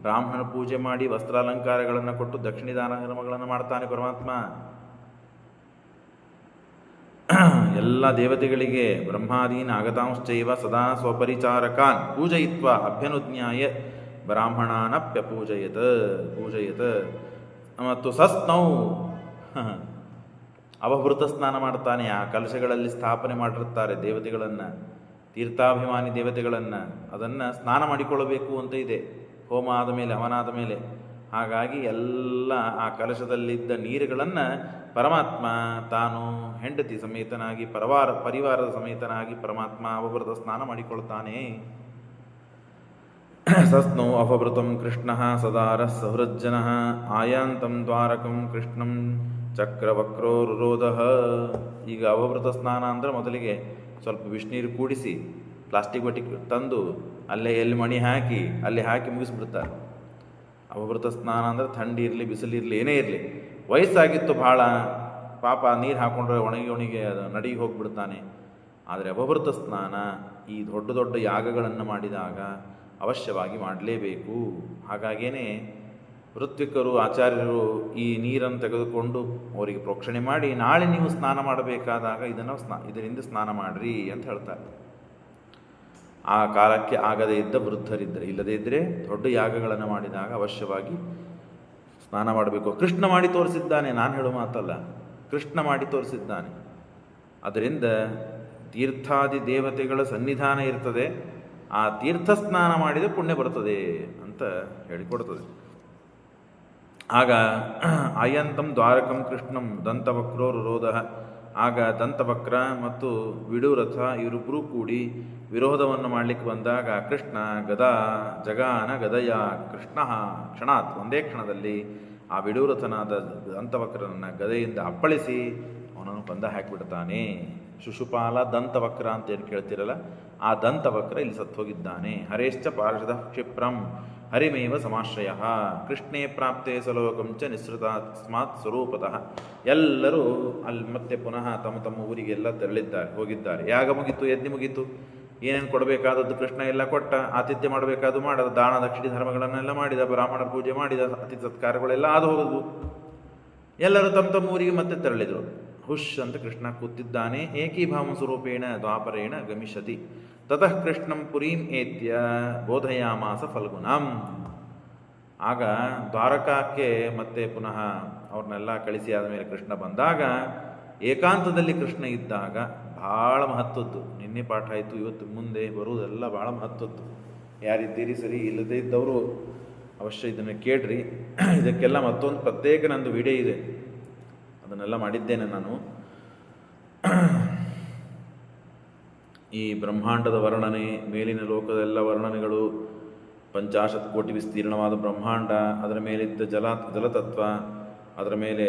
ಬ್ರಾಹ್ಮಣ ಪೂಜೆ ಮಾಡಿ ವಸ್ತ್ರಾಲಂಕಾರಗಳನ್ನು ಕೊಟ್ಟು ದಕ್ಷಿಣದಾನ ಕರ್ಮಗಳನ್ನು ಮಾಡ್ತಾನೆ ಪರಮಾತ್ಮ. ಎಲ್ಲ ದೇವತೆಗಳಿಗೆ ಬ್ರಹ್ಮಾದೀನ್ ಆಗತಾಂಶ್ಚೈವ ಸದಾ ಸ್ವಪರಿಚಾರಕಾನ್ ಪೂಜಯಿತ್ವ ಅಭ್ಯನುಜ್ಞಾಯ ಬ್ರಾಹ್ಮಣಾನಪ್ಯಪೂಜಯತ ಪೂಜಯತ. ಮತ್ತು ಸಸ್ನೌ ಅವಭೃತ ಸ್ನಾನ ಮಾಡ್ತಾನೆ. ಆ ಕಲಶಗಳಲ್ಲಿ ಸ್ಥಾಪನೆ ಮಾಡಿರ್ತಾರೆ ದೇವತೆಗಳನ್ನು, ತೀರ್ಥಾಭಿಮಾನಿ ದೇವತೆಗಳನ್ನು. ಅದನ್ನು ಸ್ನಾನ ಮಾಡಿಕೊಳ್ಳಬೇಕು ಅಂತ ಇದೆ ಹೋಮ ಆದ ಮೇಲೆ, ಹವನಾದ ಮೇಲೆ. ಹಾಗಾಗಿ ಎಲ್ಲ ಆ ಕಲಶದಲ್ಲಿದ್ದ ನೀರುಗಳನ್ನು ಪರಮಾತ್ಮ ತಾನು ಹೆಂಡತಿ ಸಮೇತನಾಗಿ ಪರಿವಾರದ ಸಮೇತನಾಗಿ ಪರಮಾತ್ಮ ಅವಭೃತ ಸ್ನಾನ ಮಾಡಿಕೊಳ್ತಾನೆ. ಸಸ್ನೋ ಅಪಭೃತಂ ಕೃಷ್ಣ ಸದಾರ ಸಹೃಜ್ಜನ ಆಯಾಂತಂ ದ್ವಾರಕಂ ಕೃಷ್ಣಂ ಚಕ್ರವಕ್ರೋರುರೋಧ. ಈಗ ಅವಭೃತ ಸ್ನಾನ ಅಂದರೆ ಮೊದಲಿಗೆ ಸ್ವಲ್ಪ ಬಿಸಿನೀರು ಕೂಡಿಸಿ ಪ್ಲಾಸ್ಟಿಕ್ ಬಟ್ಟೆ ತಂದು ಅಲ್ಲೇ ಎಲ್ಲಿ ಮಣಿ ಹಾಕಿ ಅಲ್ಲಿ ಹಾಕಿ ಮುಗಿಸ್ಬಿಡ್ತಾರೆ. ಅವಭೃತ ಸ್ನಾನ ಅಂದರೆ ಥಂಡಿ ಇರಲಿ ಬಿಸಿಲಿರಲಿ ಏನೇ ಇರಲಿ. ವಯಸ್ಸಾಗಿತ್ತು ಭಾಳ, ಪಾಪ ನೀರು ಹಾಕೊಂಡ್ರೆ ಒಣಗಿ ಅದು ನಡಿಗೆ ಹೋಗಿಬಿಡ್ತಾನೆ. ಆದರೆ ಅವಭೃತ ಸ್ನಾನ ಈ ದೊಡ್ಡ ದೊಡ್ಡ ಯಾಗಗಳನ್ನು ಮಾಡಿದಾಗ ಅವಶ್ಯವಾಗಿ ಮಾಡಲೇಬೇಕು. ಹಾಗಾಗೇ ಋತ್ವಿಕರು, ಆಚಾರ್ಯರು ಈ ನೀರನ್ನು ತೆಗೆದುಕೊಂಡು ಅವರಿಗೆ ಪ್ರೋಕ್ಷಣೆ ಮಾಡಿ ನಾಳೆ ನೀವು ಸ್ನಾನ ಮಾಡಬೇಕಾದಾಗ ಇದರಿಂದ ಸ್ನಾನ ಮಾಡಿರಿ ಅಂತ ಹೇಳ್ತಾರೆ. ಆ ಕಾಲಕ್ಕೆ ಆಗದೇ ಇದ್ದ ವೃದ್ಧರಿದ್ದರೆ, ಇಲ್ಲದೇ ಇದ್ದರೆ ದೊಡ್ಡ ಯಾಗಗಳನ್ನು ಮಾಡಿದಾಗ ಅವಶ್ಯವಾಗಿ ಸ್ನಾನ ಮಾಡಬೇಕು. ಕೃಷ್ಣ ಮಾಡಿ ತೋರಿಸಿದ್ದಾನೆ, ನಾನು ಹೇಳೋ ಮಾತಲ್ಲ. ಕೃಷ್ಣ ಮಾಡಿ ತೋರಿಸಿದ್ದಾನೆ. ಅದರಿಂದ ತೀರ್ಥಾದಿ ದೇವತೆಗಳ ಸನ್ನಿಧಾನ ಇರ್ತದೆ, ಆ ತೀರ್ಥ ಸ್ನಾನ ಮಾಡಿದರೆ ಪುಣ್ಯ ಬರ್ತದೆ ಅಂತ ಹೇಳಿಕೊಡ್ತದೆ. ಆಗ ಅಯಂತಂ ದ್ವಾರಕಂ ಕೃಷ್ಣಂ ದಂತವಕ್ರೋ ರುರೋಧ. ಆಗ ದಂತವಕ್ರ ಮತ್ತು ವಿಡುರಥ ಇವರಿಬ್ಬರೂ ಕೂಡಿ ವಿರೋಧವನ್ನು ಮಾಡಲಿಕ್ಕೆ ಬಂದಾಗ ಕೃಷ್ಣ ಗದಾ ಜಗಾನ ಗದಯ ಕೃಷ್ಣ ಕ್ಷಣಾತ್, ಒಂದೇ ಕ್ಷಣದಲ್ಲಿ ಆ ವಿಡುರಥನಾದ ದಂತವಕ್ರನನ್ನು ಗದೆಯಿಂದ ಅಪ್ಪಳಿಸಿ ಅವನನ್ನು ಕೊಂದ ಹಾಕಿಬಿಡ್ತಾನೆ. ಶಿಶುಪಾಲ ದಂತವಕ್ರ ಅಂತ ಏನು ಕೇಳ್ತಿರಲ್ಲ, ಆ ದಂತವಕ್ರ ಇಲ್ಲಿ ಸತ್ತೋಗಿದ್ದಾನೆ. ಹರೇಶ್ಚ ಪಾರ್ಷದ ಕ್ಷಿಪ್ರಂ ಹರಿಮೇವ ಸಮಾಶ್ರಯ ಕೃಷ್ಣೇ ಪ್ರಾಪ್ತೆ ಸಲೋಕಂಚ ನಿಸೃತಾಸ್ಮಾತ್ ಸ್ವರೂಪತಃ. ಎಲ್ಲರೂ ಅಲ್ಲಿ ಮತ್ತೆ ಪುನಃ ತಮ್ಮ ತಮ್ಮ ಊರಿಗೆಲ್ಲ ಹೋಗಿದ್ದಾರೆ. ಯಾಗ ಮುಗೀತು, ಯಜ್ಞ ಮುಗೀತು, ಏನೇನು ಕೊಡಬೇಕಾದದ್ದು ಕೃಷ್ಣ ಎಲ್ಲ ಕೊಟ್ಟ, ಆತಿಥ್ಯ ಮಾಡಬೇಕಾದ್ದು ಮಾಡಿದ, ದಾನ ದಕ್ಷಿಣ ಧರ್ಮಗಳನ್ನೆಲ್ಲ ಮಾಡಿದ, ಬ್ರಾಹ್ಮಣರ ಪೂಜೆ ಮಾಡಿದ, ಅತಿಥಿ ಸತ್ಕಾರಗಳೆಲ್ಲ ಆದು ಹೋಗೋದು. ಎಲ್ಲರೂ ತಮ್ಮ ತಮ್ಮ ಊರಿಗೆ ಮತ್ತೆ ತೆರಳಿದರು. ಹುಷ್ ಅಂತ ಕೃಷ್ಣ ಕೂತಿದ್ದಾನೆ. ಏಕೀಭಾವ ಸ್ವರೂಪೇಣ ದ್ವಾಪರೇಣ ಗಮಿಷ್ಯತಿ. ತತಃ ಕೃಷ್ಣಂ ಪುರೀಂ ಏತ್ಯ ಬೋಧಯಾಮಾಸ ಫಲ್ಗುಣಂ. ಆಗ ದ್ವಾರಕಕ್ಕೆ ಮತ್ತೆ ಪುನಃ ಅವ್ರನ್ನೆಲ್ಲ ಕಳಿಸಿ ಆದಮೇಲೆ ಕೃಷ್ಣ ಬಂದಾಗ ಏಕಾಂತದಲ್ಲಿ ಕೃಷ್ಣ ಇದ್ದಾಗ ಭಾಳ ಮಹತ್ವದ್ದು. ನಿನ್ನೆ ಪಾಠ ಆಯಿತು, ಇವತ್ತು ಮುಂದೆ ಬರುವುದೆಲ್ಲ ಭಾಳ ಮಹತ್ವದ್ದು. ಯಾರಿದ್ದೀರಿ ಸರಿ, ಇಲ್ಲದೇ ಇದ್ದವರು ಅವಶ್ಯ ಇದನ್ನು ಕೇಳ್ರಿ. ಇದಕ್ಕೆಲ್ಲ ಮತ್ತೊಂದು ಪ್ರತ್ಯೇಕ ನಂದು ವಿಡಿಯೋ ಇದೆ, ಅದನ್ನೆಲ್ಲ ಮಾಡಿದ್ದೇನೆ ನಾನು. ಈ ಬ್ರಹ್ಮಾಂಡದ ವರ್ಣನೆ, ಮೇಲಿನ ಲೋಕದೆಲ್ಲ ವರ್ಣನೆಗಳು, 50 ಕೋಟಿ ವಿಸ್ತೀರ್ಣವಾದ ಬ್ರಹ್ಮಾಂಡ, ಅದರ ಮೇಲಿದ್ದ ಜಲತತ್ವ, ಅದರ ಮೇಲೆ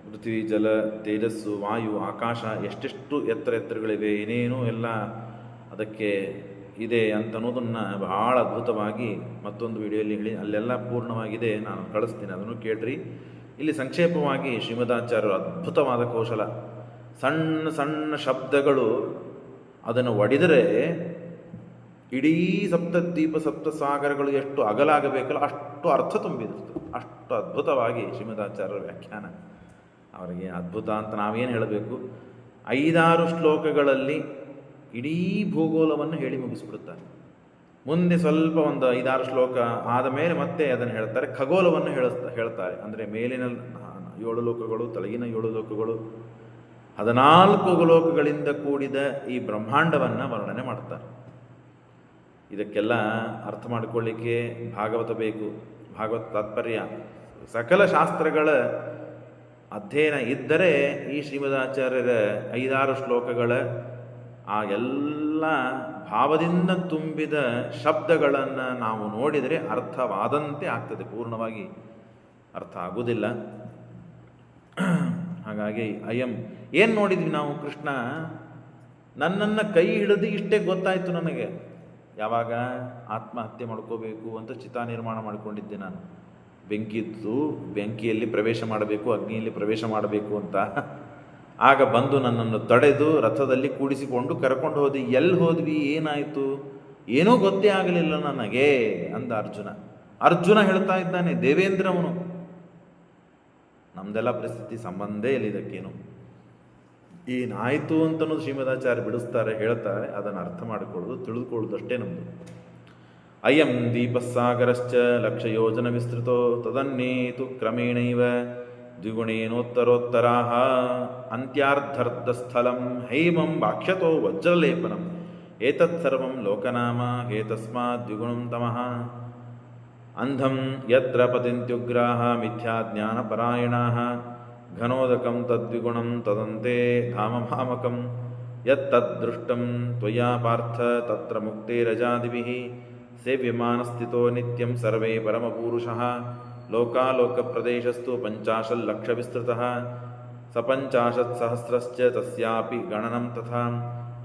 ಪೃಥ್ವಿ, ಜಲ, ತೇಜಸ್ಸು, ವಾಯು, ಆಕಾಶ, ಎಷ್ಟೆಷ್ಟು ಎತ್ತರಗಳಿವೆ, ಏನೇನೂ ಎಲ್ಲ ಅದಕ್ಕೆ ಇದೆ ಅಂತನ್ನೋದನ್ನು ಬಹಳ ಅದ್ಭುತವಾಗಿ ಮತ್ತೊಂದು ವಿಡಿಯೋಲಿ ಹೇಳಿ, ಅಲ್ಲೆಲ್ಲ ಪೂರ್ಣವಾಗಿದೆ, ನಾನು ಕಳಿಸ್ತೀನಿ, ಅದನ್ನು ಕೇಳ್ರಿ. ಇಲ್ಲಿ ಸಂಕ್ಷೇಪವಾಗಿ ಶ್ರೀಮದಾಚಾರ್ಯರು ಅದ್ಭುತವಾದ ಕೌಶಲ. ಸಣ್ಣ ಸಣ್ಣ ಶಬ್ದಗಳು ಅದನ್ನು ಒಡೆದರೆ ಇಡೀ ಸಪ್ತದ್ವೀಪ ಸಪ್ತಸಾಗರಗಳು ಎಷ್ಟು ಅಗಲಾಗಬೇಕಲ್ಲ ಅಷ್ಟು ಅರ್ಥ ತುಂಬಿರುತ್ತೆ. ಅಷ್ಟು ಅದ್ಭುತವಾಗಿ ಶ್ರೀಮದಾಚಾರ್ಯರ ವ್ಯಾಖ್ಯಾನ. ಅವರಿಗೆ ಅದ್ಭುತ ಅಂತ ನಾವೇನು ಹೇಳಬೇಕು, 5-6 ಶ್ಲೋಕಗಳಲ್ಲಿ ಇಡೀ ಭೂಗೋಳವನ್ನು ಹೇಳಿ ಮುಗಿಸ್ಬಿಡುತ್ತಾರೆ. ಮುಂದೆ ಸ್ವಲ್ಪ ಒಂದು 5-6 ಶ್ಲೋಕ ಆದ ಮೇಲೆ ಮತ್ತೆ ಅದನ್ನು ಹೇಳ್ತಾರೆ, ಖಗೋಲವನ್ನು ಹೇಳ್ತಾರೆ. ಅಂದರೆ ಮೇಲಿನ 7 ಲೋಕಗಳು, ತಳಗಿನ 7 ಲೋಕಗಳು, 14 ಲೋಕಗಳಿಂದ ಕೂಡಿದ ಈ ಬ್ರಹ್ಮಾಂಡವನ್ನು ವರ್ಣನೆ ಮಾಡ್ತಾರೆ. ಇದಕ್ಕೆಲ್ಲ ಅರ್ಥ ಮಾಡಿಕೊಳ್ಳಿಕ್ಕೆ ಭಾಗವತ ಬೇಕು, ಭಾಗವತ ತಾತ್ಪರ್ಯ, ಸಕಲ ಶಾಸ್ತ್ರಗಳ ಅಧ್ಯಯನ ಇದ್ದರೆ ಈ ಶ್ರೀಮದಾಚಾರ್ಯರ 5-6 ಶ್ಲೋಕಗಳ ಆ ಎಲ್ಲ ಭಾವದಿಂದ ತುಂಬಿದ ಶಬ್ದಗಳನ್ನು ನಾವು ನೋಡಿದರೆ ಅರ್ಥವಾದಂತೆ ಆಗ್ತದೆ, ಪೂರ್ಣವಾಗಿ ಅರ್ಥ ಆಗುವುದಿಲ್ಲ. ಹಾಗಾಗಿ ಏನು ನೋಡಿದ್ವಿ ನಾವು, ಕೃಷ್ಣ ನನ್ನನ್ನು ಕೈ ಹಿಡಿದು ಇಷ್ಟೇ ಗೊತ್ತಾಯಿತು ನನಗೆ. ಯಾವಾಗ ಆತ್ಮಹತ್ಯೆ ಮಾಡ್ಕೋಬೇಕು ಅಂತ ಚಿತಾ ನಿರ್ಮಾಣ ಮಾಡಿಕೊಂಡಿದ್ದೆ ನಾನು. ಬೆಂಕಿಯಲ್ಲಿ ಪ್ರವೇಶ ಮಾಡಬೇಕು, ಅಗ್ನಿಯಲ್ಲಿ ಪ್ರವೇಶ ಮಾಡಬೇಕು ಅಂತ. ಆಗ ಬಂದು ನನ್ನನ್ನು ತಡೆದು ರಥದಲ್ಲಿ ಕೂಡಿಸಿಕೊಂಡು ಕರ್ಕೊಂಡು ಹೋದಿ. ಎಲ್ಲಿ ಹೋದ್ವಿ, ಏನಾಯಿತು, ಏನೂ ಗೊತ್ತೇ ಆಗಲಿಲ್ಲ ನನಗೆ ಅಂದ ಅರ್ಜುನ ಹೇಳ್ತಾ ಇದ್ದಾನೆ, ದೇವೇಂದ್ರ ಅವನು. ನಮ್ದೆಲ್ಲ ಪರಿಸ್ಥಿತಿ ಸಂಬಂಧೇ ಇಲ್ಲ ಇದಕ್ಕೇನು. ಏನಾಯಿತು ಅಂತನೂ ಶ್ರೀಮದಾಚಾರ್ಯ ಬಿಡಿಸ್ತಾರೆ, ಹೇಳ್ತಾರೆ. ಅದನ್ನು ಅರ್ಥ ಮಾಡಿಕೊಳ್ಳೋದು, ತಿಳಿದುಕೊಳ್ಳೋದಷ್ಟೇ ನಮ್ಮದು. ಅಯಂ ದೀಪಸ್ಸಾಗರಶ್ಚ ಲಕ್ಷಯೋಜನ ವಿಸ್ತೃತೋ ತದನ್ನೇತು ಕ್ರಮೇಣೈವ ದ್ವಿಗುಣೇನೋತ್ತರೋತ್ತರಾಹ ಅಂತ್ಯಾರ್ಧಸ್ಥಲಂ ಹೈಮಂ ವಾಕ್ಷ್ಯತೋ ವಜ್ರಲೇಪನಂ ಏತತ್ಸರ್ವಂ ಲೋಕನಾಮ ಹೇತಸ್ಮಾತ್ ದ್ವಿಗುಣಂ ತಮಃ ಅಂಧಂ ಯತ್ರ ಪತಿಂತ್ಯುಗ್ರಾಹ ಮಿಥ್ಯಾಜ್ಞಾನಪರಾಯಣಾಃ ಘನೋದಕಂ ತದ್ವಿಗುಣಂ ತದಂತೆ ಧಾಮಭಾಮಕಂ ಯತ್ತದ್ದೃಷ್ಟಂ ತ್ವಯಾ ಪಾರ್ಥ ತತ್ರ ಮುಕ್ತೇರಜಾದಿಭಿಃ ಸೇವ್ಯಮಾನಸ್ಥಿತೋ ನಿತ್ಯಂ ಸರ್ವೇ ಪರಮಪೂರುಷಃ ಲೋಕಾಲೋಕಪ್ರದೇಶಸ್ತು 50 ಲಕ್ಷ ವಿಸ್ತೃತಃ ಸ50 ತಸ್ಯಾಪಿ ಗಣನಂ ತಥಾ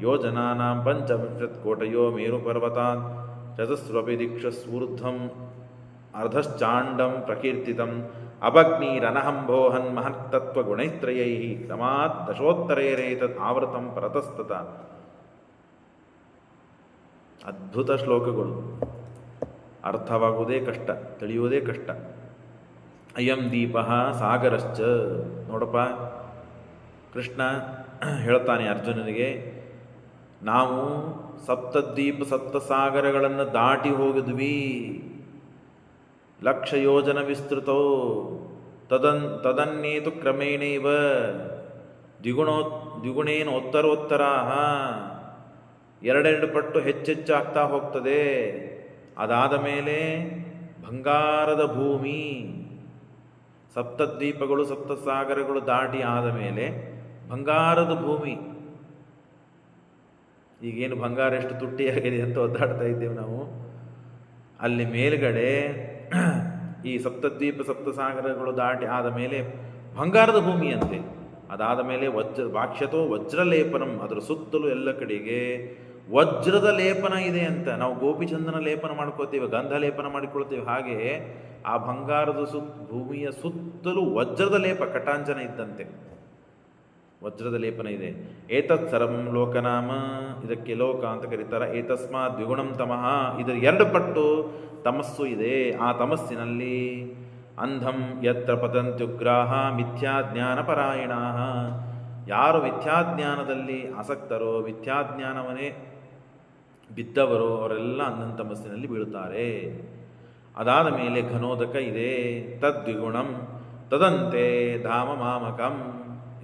ಯೋಜನಾನಾಂ 50 ಕೋಟಯೋ ಮೇರುಪರ್ವತಾತ್ ಚತುಸ್ರಪಿ ದಿಕ್ಷಸ್ವೂರ್ಧ್ವಂ ಅರ್ಧಶ್ಚಾಂಡಂ ಪ್ರಕೀರ್ತಿತಂ ಅಭಗ್ನಿರನಹಂಭೋಹನ್ ಮಹತ್ತತ್ವಗುಣೈತ್ರಯೈಃ ಕ್ರಮಾತ್ ದಶೋತ್ತರೈರೇತದ್ ಆವೃತಂ ಪರತಸ್ತತ. ಅದ್ಭುತ ಶ್ಲೋಕಗಳು, ಅರ್ಥವಾಗುವುದೇ ಕಷ್ಟ, ತಿಳಿಯುವುದೇ ಕಷ್ಟ. ಅಯಂ ದೀಪ ಸಾಗರಶ್ಚ. ನೋಡಪ್ಪ, ಕೃಷ್ಣ ಹೇಳ್ತಾನೆ ಅರ್ಜುನನಿಗೆ, ನಾವು ಸಪ್ತದ್ವೀಪ ಸಪ್ತಸಾಗರಗಳನ್ನು ದಾಟಿ ಹೋಗಿದ್ವಿ. ಲಕ್ಷ ಯೋಜನ ವಿಸ್ತೃತೋ ತದನ್ನೇತು ಕ್ರಮೇಣೈವ ದ್ವಿಗುಣೇನೋತ್ತರೋತ್ತರ ಎರಡೆರಡು ಪಟ್ಟು ಹೆಚ್ಚೆಚ್ಚಾಗ್ತಾ ಹೋಗ್ತದೆ. ಅದಾದ ಮೇಲೆ ಬಂಗಾರದ ಭೂಮಿ, ಸಪ್ತದ್ವೀಪಗಳು ಸಪ್ತಸಾಗರಗಳು ದಾಟಿ ಆದ ಮೇಲೆ ಬಂಗಾರದ ಭೂಮಿ. ಈಗೇನು ಬಂಗಾರ ಎಷ್ಟು ತುಟ್ಟಿಯಾಗಿದೆ ಅಂತ ಒದ್ದಾಡ್ತಾ ಇದ್ದೇವೆ ನಾವು. ಅಲ್ಲಿ ಮೇಲ್ಗಡೆ ಈ ಸಪ್ತದ್ವೀಪ ಸಪ್ತಸಾಗರಗಳು ದಾಟಿ ಆದ ಮೇಲೆ ಬಂಗಾರದ ಭೂಮಿಯಂತೆ. ಅದಾದ ಮೇಲೆ ವಾಕ್ಷ್ಯತೋ ವಜ್ರಲೇಪನಂ, ಅದರ ಸುತ್ತಲೂ ಎಲ್ಲ ಕಡೆಗೆ ವಜ್ರದ ಲೇಪನ ಇದೆ ಅಂತ. ನಾವು ಗೋಪಿಚಂದನ ಲೇಪನ ಮಾಡ್ಕೋತೀವಿ, ಗಂಧ ಲೇಪನ ಮಾಡಿಕೊಳ್ತೀವಿ, ಹಾಗೆ ಆ ಬಂಗಾರದ ಭೂಮಿಯ ಸುತ್ತಲೂ ವಜ್ರದ ಲೇಪ, ಕಟಾಂಜನ ಇದ್ದಂತೆ ವಜ್ರದ ಲೇಪನ ಇದೆ. ಏತತ್ ಸರ್ವಂ ಲೋಕನಾಮ, ಇದಕ್ಕೆ ಲೋಕ ಅಂತ ಕರೀತಾರೆ. ಏತಸ್ಮಾತ್ ದ್ವಿಗುಣಂ ತಮಃ, ಇದರ ಎರಡು ಪಟ್ಟು ತಮಸ್ಸು ಇದೆ. ಆ ತಮಸ್ಸಿನಲ್ಲಿ ಅಂಧಂ ಯತ್ರ ಪತಂತ್ಯುಗ್ರಾಹ ಮಿಥ್ಯಾಜ್ಞಾನ ಪರಾಯಣಾಃ, ಯಾರು ಮಿಥ್ಯಾಜ್ಞಾನದಲ್ಲಿ ಆಸಕ್ತರೋ, ಮಿಥ್ಯಾಜ್ಞಾನವನ್ನೇ ಬಿದ್ದವರು, ಅವರೆಲ್ಲ ಅಂಧನ ತಮಸ್ಸಿನಲ್ಲಿ ಬೀಳುತ್ತಾರೆ. ಅದಾದ ಮೇಲೆ ಘನೋದಕ ಇದೆ. ತದ್ವಿಗುಣಂ ತದಂತೆ ಧಾಮ ಮಾಮಕಂ,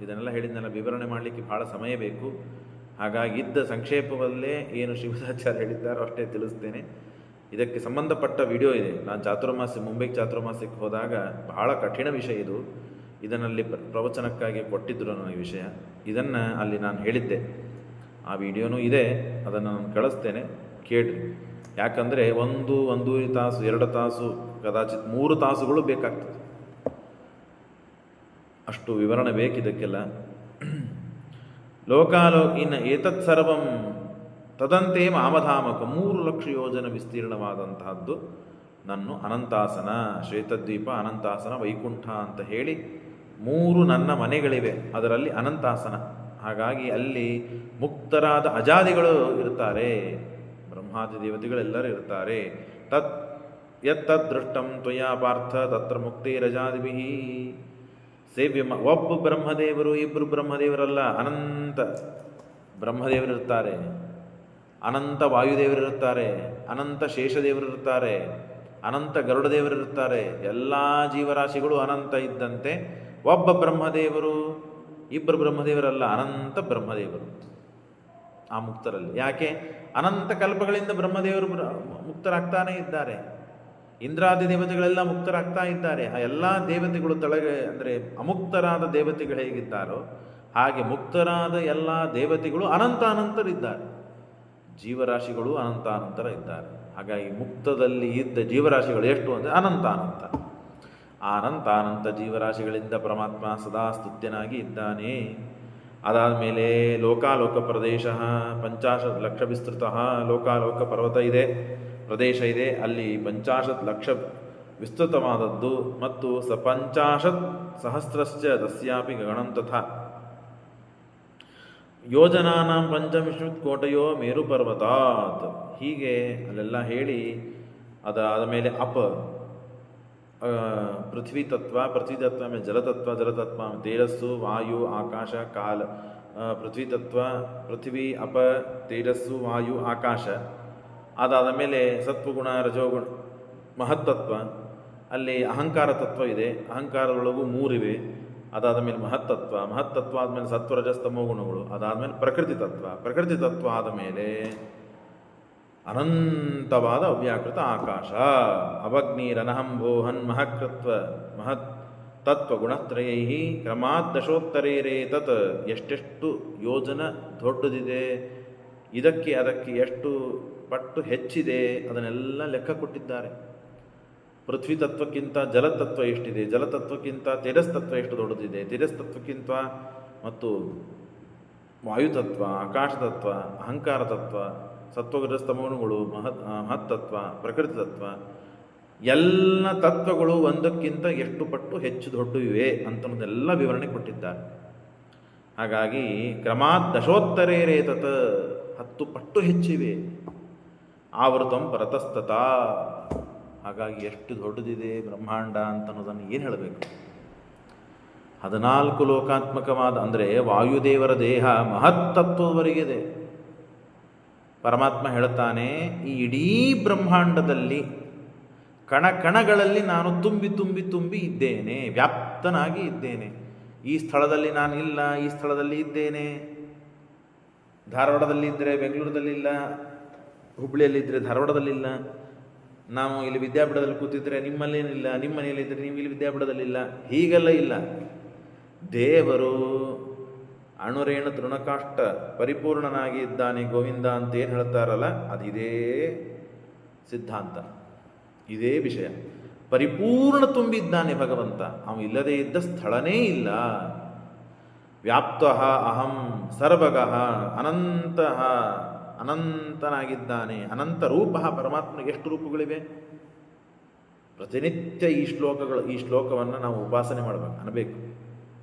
ಇದನ್ನೆಲ್ಲ ಹೇಳಿದ್ನೆಲ್ಲ ವಿವರಣೆ ಮಾಡಲಿಕ್ಕೆ ಬಹಳ ಸಮಯ ಬೇಕು. ಹಾಗಾಗಿ ಇದ್ದ ಸಂಕ್ಷೇಪವಲ್ಲೇ ಏನು ಶ್ರೀಮದಾಚಾರ್ಯ ಹೇಳಿದ್ದಾರೋ ಅಷ್ಟೇ ತಿಳಿಸ್ತೇನೆ. ಇದಕ್ಕೆ ಸಂಬಂಧಪಟ್ಟ ವಿಡಿಯೋ ಇದೆ. ನಾನು ಚಾತುರ್ಮಾಸ್ಯ, ಮುಂಬೈಗೆ ಚಾತುರ್ಮಾಸ್ಯಕ್ಕೆ ಹೋದಾಗ ಬಹಳ ಕಠಿಣ ವಿಷಯ ಇದು. ಇದನ್ನಲ್ಲಿ ಪ್ರವಚನಕ್ಕಾಗಿ ಕೊಟ್ಟಿದ್ದರು ನನಗೆ ವಿಷಯ. ಇದನ್ನು ಅಲ್ಲಿ ನಾನು ಹೇಳಿದ್ದೆ. ಆ ವಿಡಿಯೋನೂ ಇದೆ, ಅದನ್ನು ನಾನು ಕಳಿಸ್ತೇನೆ, ಕೇಳ್ರಿ. ಯಾಕಂದರೆ ಒಂದೂವರೆ ತಾಸು, 2 ತಾಸು, ಕದಾಚಿತ್ 3 ತಾಸುಗಳು ಬೇಕಾಗ್ತದೆ. ಅಷ್ಟು ವಿವರಣೆ ಬೇಕಿದ್ದಕ್ಕೆಲ್ಲ. ಇನ್ನು ಏತತ್ ಸರ್ವಂ ತದಂತೆ ಮಾಮಧಾಮಕ, 3 ಲಕ್ಷ ಯೋಜನೆ ವಿಸ್ತೀರ್ಣವಾದಂತಹದ್ದು ನನ್ನ ಅನಂತಾಸನ, ಶ್ವೇತದ್ವೀಪ, ಅನಂತಾಸನ, ವೈಕುಂಠ ಅಂತ ಹೇಳಿ 3 ನನ್ನ ಮನೆಗಳಿವೆ. ಅದರಲ್ಲಿ ಅನಂತಾಸನ. ಹಾಗಾಗಿ ಅಲ್ಲಿ ಮುಕ್ತರಾದ ಅಜಾದಿಗಳು ಇರ್ತಾರೆ, ಬ್ರಹ್ಮಾದಿ ದೇವತೆಗಳೆಲ್ಲರೂ ಇರ್ತಾರೆ. ಯತ್ತದೃಷ್ಟಂ ತ್ವಯಾ ಪಾರ್ಥ ತತ್ರ ಮುಕ್ತೈರಜಾದಿಭಿಃ ಸೇವ್ಯ. ಒಬ್ಬ ಬ್ರಹ್ಮದೇವರು, ಇಬ್ಬರು ಬ್ರಹ್ಮದೇವರಲ್ಲ, ಅನಂತ ಬ್ರಹ್ಮದೇವರಿರ್ತಾರೆ, ಅನಂತ ವಾಯುದೇವರಿರ್ತಾರೆ, ಅನಂತ ಶೇಷದೇವರಿರ್ತಾರೆ, ಅನಂತ ಗರುಡದೇವರಿರ್ತಾರೆ. ಎಲ್ಲ ಜೀವರಾಶಿಗಳು ಅನಂತ ಇದ್ದಂತೆ ಒಬ್ಬ ಬ್ರಹ್ಮದೇವರು, ಇಬ್ಬರು ಬ್ರಹ್ಮದೇವರಲ್ಲ, ಅನಂತ ಬ್ರಹ್ಮದೇವರು ಆ ಮುಕ್ತರಲ್ಲಿ. ಯಾಕೆ? ಅನಂತ ಕಲ್ಪಗಳಿಂದ ಬ್ರಹ್ಮದೇವರು ಮುಕ್ತರಾಗ್ತಾನೇ ಇದ್ದಾರೆ. ಇಂದ್ರಾದಿ ದೇವತೆಗಳೆಲ್ಲ ಮುಕ್ತರಾಗ್ತಾ ಇದ್ದಾರೆ. ಆ ಎಲ್ಲ ದೇವತೆಗಳು ತಳಗೆ, ಅಂದರೆ ಅಮುಕ್ತರಾದ ದೇವತೆಗಳು ಹೇಗಿದ್ದಾರೋ ಹಾಗೆ ಮುಕ್ತರಾದ ಎಲ್ಲ ದೇವತೆಗಳು ಅನಂತರಿದ್ದಾರೆ, ಜೀವರಾಶಿಗಳು ಅನಂತರ ಇದ್ದಾರೆ. ಹಾಗಾಗಿ ಮುಕ್ತದಲ್ಲಿ ಇದ್ದ ಜೀವರಾಶಿಗಳು ಎಷ್ಟು ಅಂದರೆ ಅನಂತ. ಆ ಅನಂತ ಜೀವರಾಶಿಗಳಿಂದ ಪರಮಾತ್ಮ ಸದಾ ಸ್ತುತ್ಯನಾಗಿ ಇದ್ದಾನೆ. ಅದಾದ ಮೇಲೆ ಲೋಕಾಲೋಕ ಪ್ರದೇಶ 50 ಲಕ್ಷ ವಿಸ್ತೃತ, ಲೋಕಾಲೋಕ ಪರ್ವತ ಇದೆ, ಪ್ರದೇಶ ಇದೆ. ಅಲ್ಲಿ 50 ಲಕ್ಷ ವಿಸ್ತೃತವಾದದ್ದು. ಮತ್ತು 50 ಸಹಸ್ರಶ್ಚ ತಸ್ಯಾಪಿ ಗಗನಂ ತಥಾ ಯೋಜನಾನಾಂ ಪಂಚವಿಂಶತ್ ಕೋಟೆಯೋ ಮೇರು ಪರ್ವತಾತ್. ಹೀಗೆ ಅಲ್ಲೆಲ್ಲ ಹೇಳಿ ಅದಾದ ಮೇಲೆ ಪೃಥ್ವಿ ತತ್ವ ಆಮೇಲೆ ಜಲತತ್ವ ತೇಜಸ್ಸು, ವಾಯು, ಆಕಾಶ, ಕಾಲ. ಪೃಥ್ವಿ ತತ್ವ, ಪೃಥ್ವಿ, ತೇಜಸ್ಸು, ವಾಯು, ಆಕಾಶ. ಅದಾದ ಮೇಲೆ ಸತ್ವಗುಣ, ರಜೋಗುಣ, ಮಹತ್ತತ್ವ. ಅಲ್ಲಿ ಅಹಂಕಾರ ತತ್ವ ಇದೆ, ಅಹಂಕಾರದೊಳಗೂ 3 ಇವೆ. ಅದಾದ ಮೇಲೆ ಮಹತ್ತತ್ವ ಆದಮೇಲೆ ಸತ್ವರಜಸ್ತಮೋ ಗುಣಗಳು. ಅದಾದಮೇಲೆ ಪ್ರಕೃತಿ ತತ್ವ ಆದ ಮೇಲೆ ಅನಂತವಾದ ಅವ್ಯಾಕೃತ ಆಕಾಶ. ಅವಗ್ನಿರನಹಂಭೋಹನ್ ಮಹತ್ ತತ್ವ ಗುಣತ್ರಯೈ ಕ್ರಮಾತ್ ದಶೋತ್ತರೇರೇ ತತ್. ಎಷ್ಟೆಷ್ಟು ಯೋಜನ ದೊಡ್ಡದಿದೆ, ಇದಕ್ಕೆ ಅದಕ್ಕೆ ಎಷ್ಟು ಪಟ್ಟು ಹೆಚ್ಚಿದೆ, ಅದನ್ನೆಲ್ಲ ಲೆಕ್ಕ ಕೊಟ್ಟಿದ್ದಾರೆ. ಪೃಥ್ವಿ ತತ್ವಕ್ಕಿಂತ ಜಲತತ್ವ ಎಷ್ಟಿದೆ, ಜಲತತ್ವಕ್ಕಿಂತ ತೇಜಸ್ತತ್ವ ಎಷ್ಟು ದೊಡ್ಡದಿದೆ, ತೇಜಸ್ತತ್ವಕ್ಕಿಂತ ಮತ್ತು ವಾಯುತತ್ವ, ಆಕಾಶತತ್ವ, ಅಹಂಕಾರ ತತ್ವ, ಸತ್ವಗಜಸ್ತಮೋಗುಣಗಳು, ಮಹತ್ತತ್ವ, ಪ್ರಕೃತಿ ತತ್ವ, ಎಲ್ಲ ತತ್ವಗಳು ಒಂದಕ್ಕಿಂತ ಎಷ್ಟು ಪಟ್ಟು ಹೆಚ್ಚು ದೊಡ್ಡವಿವೆ ಅಂತನ್ನೆಲ್ಲ ವಿವರಣೆ ಕೊಟ್ಟಿದ್ದಾರೆ. ಹಾಗಾಗಿ ಕ್ರಮಾತ್ ದಶೋತ್ತರೇರೇ ತತ್, 10 ಪಟ್ಟು ಹೆಚ್ಚಿವೆ. ಆವೃತಂ ಪರತಸ್ತತ. ಹಾಗಾಗಿ ಎಷ್ಟು ದೊಡ್ಡದಿದೆ ಬ್ರಹ್ಮಾಂಡ ಅಂತನ್ನೋದನ್ನು ಏನು ಹೇಳಬೇಕು? 14 ಲೋಕಾತ್ಮಕವಾದ, ಅಂದರೆ ವಾಯುದೇವರ ದೇಹ ಮಹತ್ತತ್ವದವರೆಗಿದೆ. ಪರಮಾತ್ಮ ಹೇಳುತ್ತಾನೆ, ಈ ಇಡೀ ಬ್ರಹ್ಮಾಂಡದಲ್ಲಿ ಕಣಗಳಲ್ಲಿ ನಾನು ತುಂಬಿ ಇದ್ದೇನೆ, ವ್ಯಾಪ್ತನಾಗಿ ಇದ್ದೇನೆ. ಈ ಸ್ಥಳದಲ್ಲಿ ನಾನು ಇಲ್ಲ, ಈ ಸ್ಥಳದಲ್ಲಿ ಇದ್ದೇನೆ. ಧಾರವಾಡದಲ್ಲಿ ಇದ್ದರೆ ಬೆಂಗಳೂರದಲ್ಲಿಲ್ಲ, ಹುಬ್ಬಳ್ಳಿಯಲ್ಲಿದ್ದರೆ ಧಾರವಾಡದಲ್ಲಿಲ್ಲ. ನಾವು ಇಲ್ಲಿ ವಿದ್ಯಾಪೀಠದಲ್ಲಿ ಕೂತಿದ್ರೆ ನಿಮ್ಮಲ್ಲೇನಿಲ್ಲ, ನಿಮ್ಮ ಮನೆಯಲ್ಲಿದ್ದರೆ ನೀವು ಇಲ್ಲಿ ವಿದ್ಯಾಪೀಠದಲ್ಲಿಲ್ಲ. ಹೀಗೆಲ್ಲ ಇಲ್ಲ. ದೇವರು ಅಣುರೇಣು ತೃಣಕಾಷ್ಟ ಪರಿಪೂರ್ಣನಾಗಿ ಇದ್ದಾನೆ ಗೋವಿಂದ ಅಂತ ಏನು ಹೇಳ್ತಾರಲ್ಲ, ಅದಿದೇ ಸಿದ್ಧಾಂತ, ಇದೇ ವಿಷಯ. ಪರಿಪೂರ್ಣ ತುಂಬಿದ್ದಾನೆ ಭಗವಂತ. ಅವನು ಇಲ್ಲದೇ ಇದ್ದ ಸ್ಥಳನೇ ಇಲ್ಲ. ವ್ಯಾಪ್ತಃ ಅಹಂ ಸರ್ವಗಃ ಅನಂತಃ, ಅನಂತನಾಗಿದ್ದಾನೆ. ಅನಂತ ರೂಪ. ಪರಮಾತ್ಮನಿಗೆ ಎಷ್ಟು ರೂಪಗಳಿವೆ? ಪ್ರತಿನಿತ್ಯ ಈ ಶ್ಲೋಕವನ್ನು ನಾವು ಉಪಾಸನೆ ಮಾಡಬೇಕು, ಅನ್ನಬೇಕು.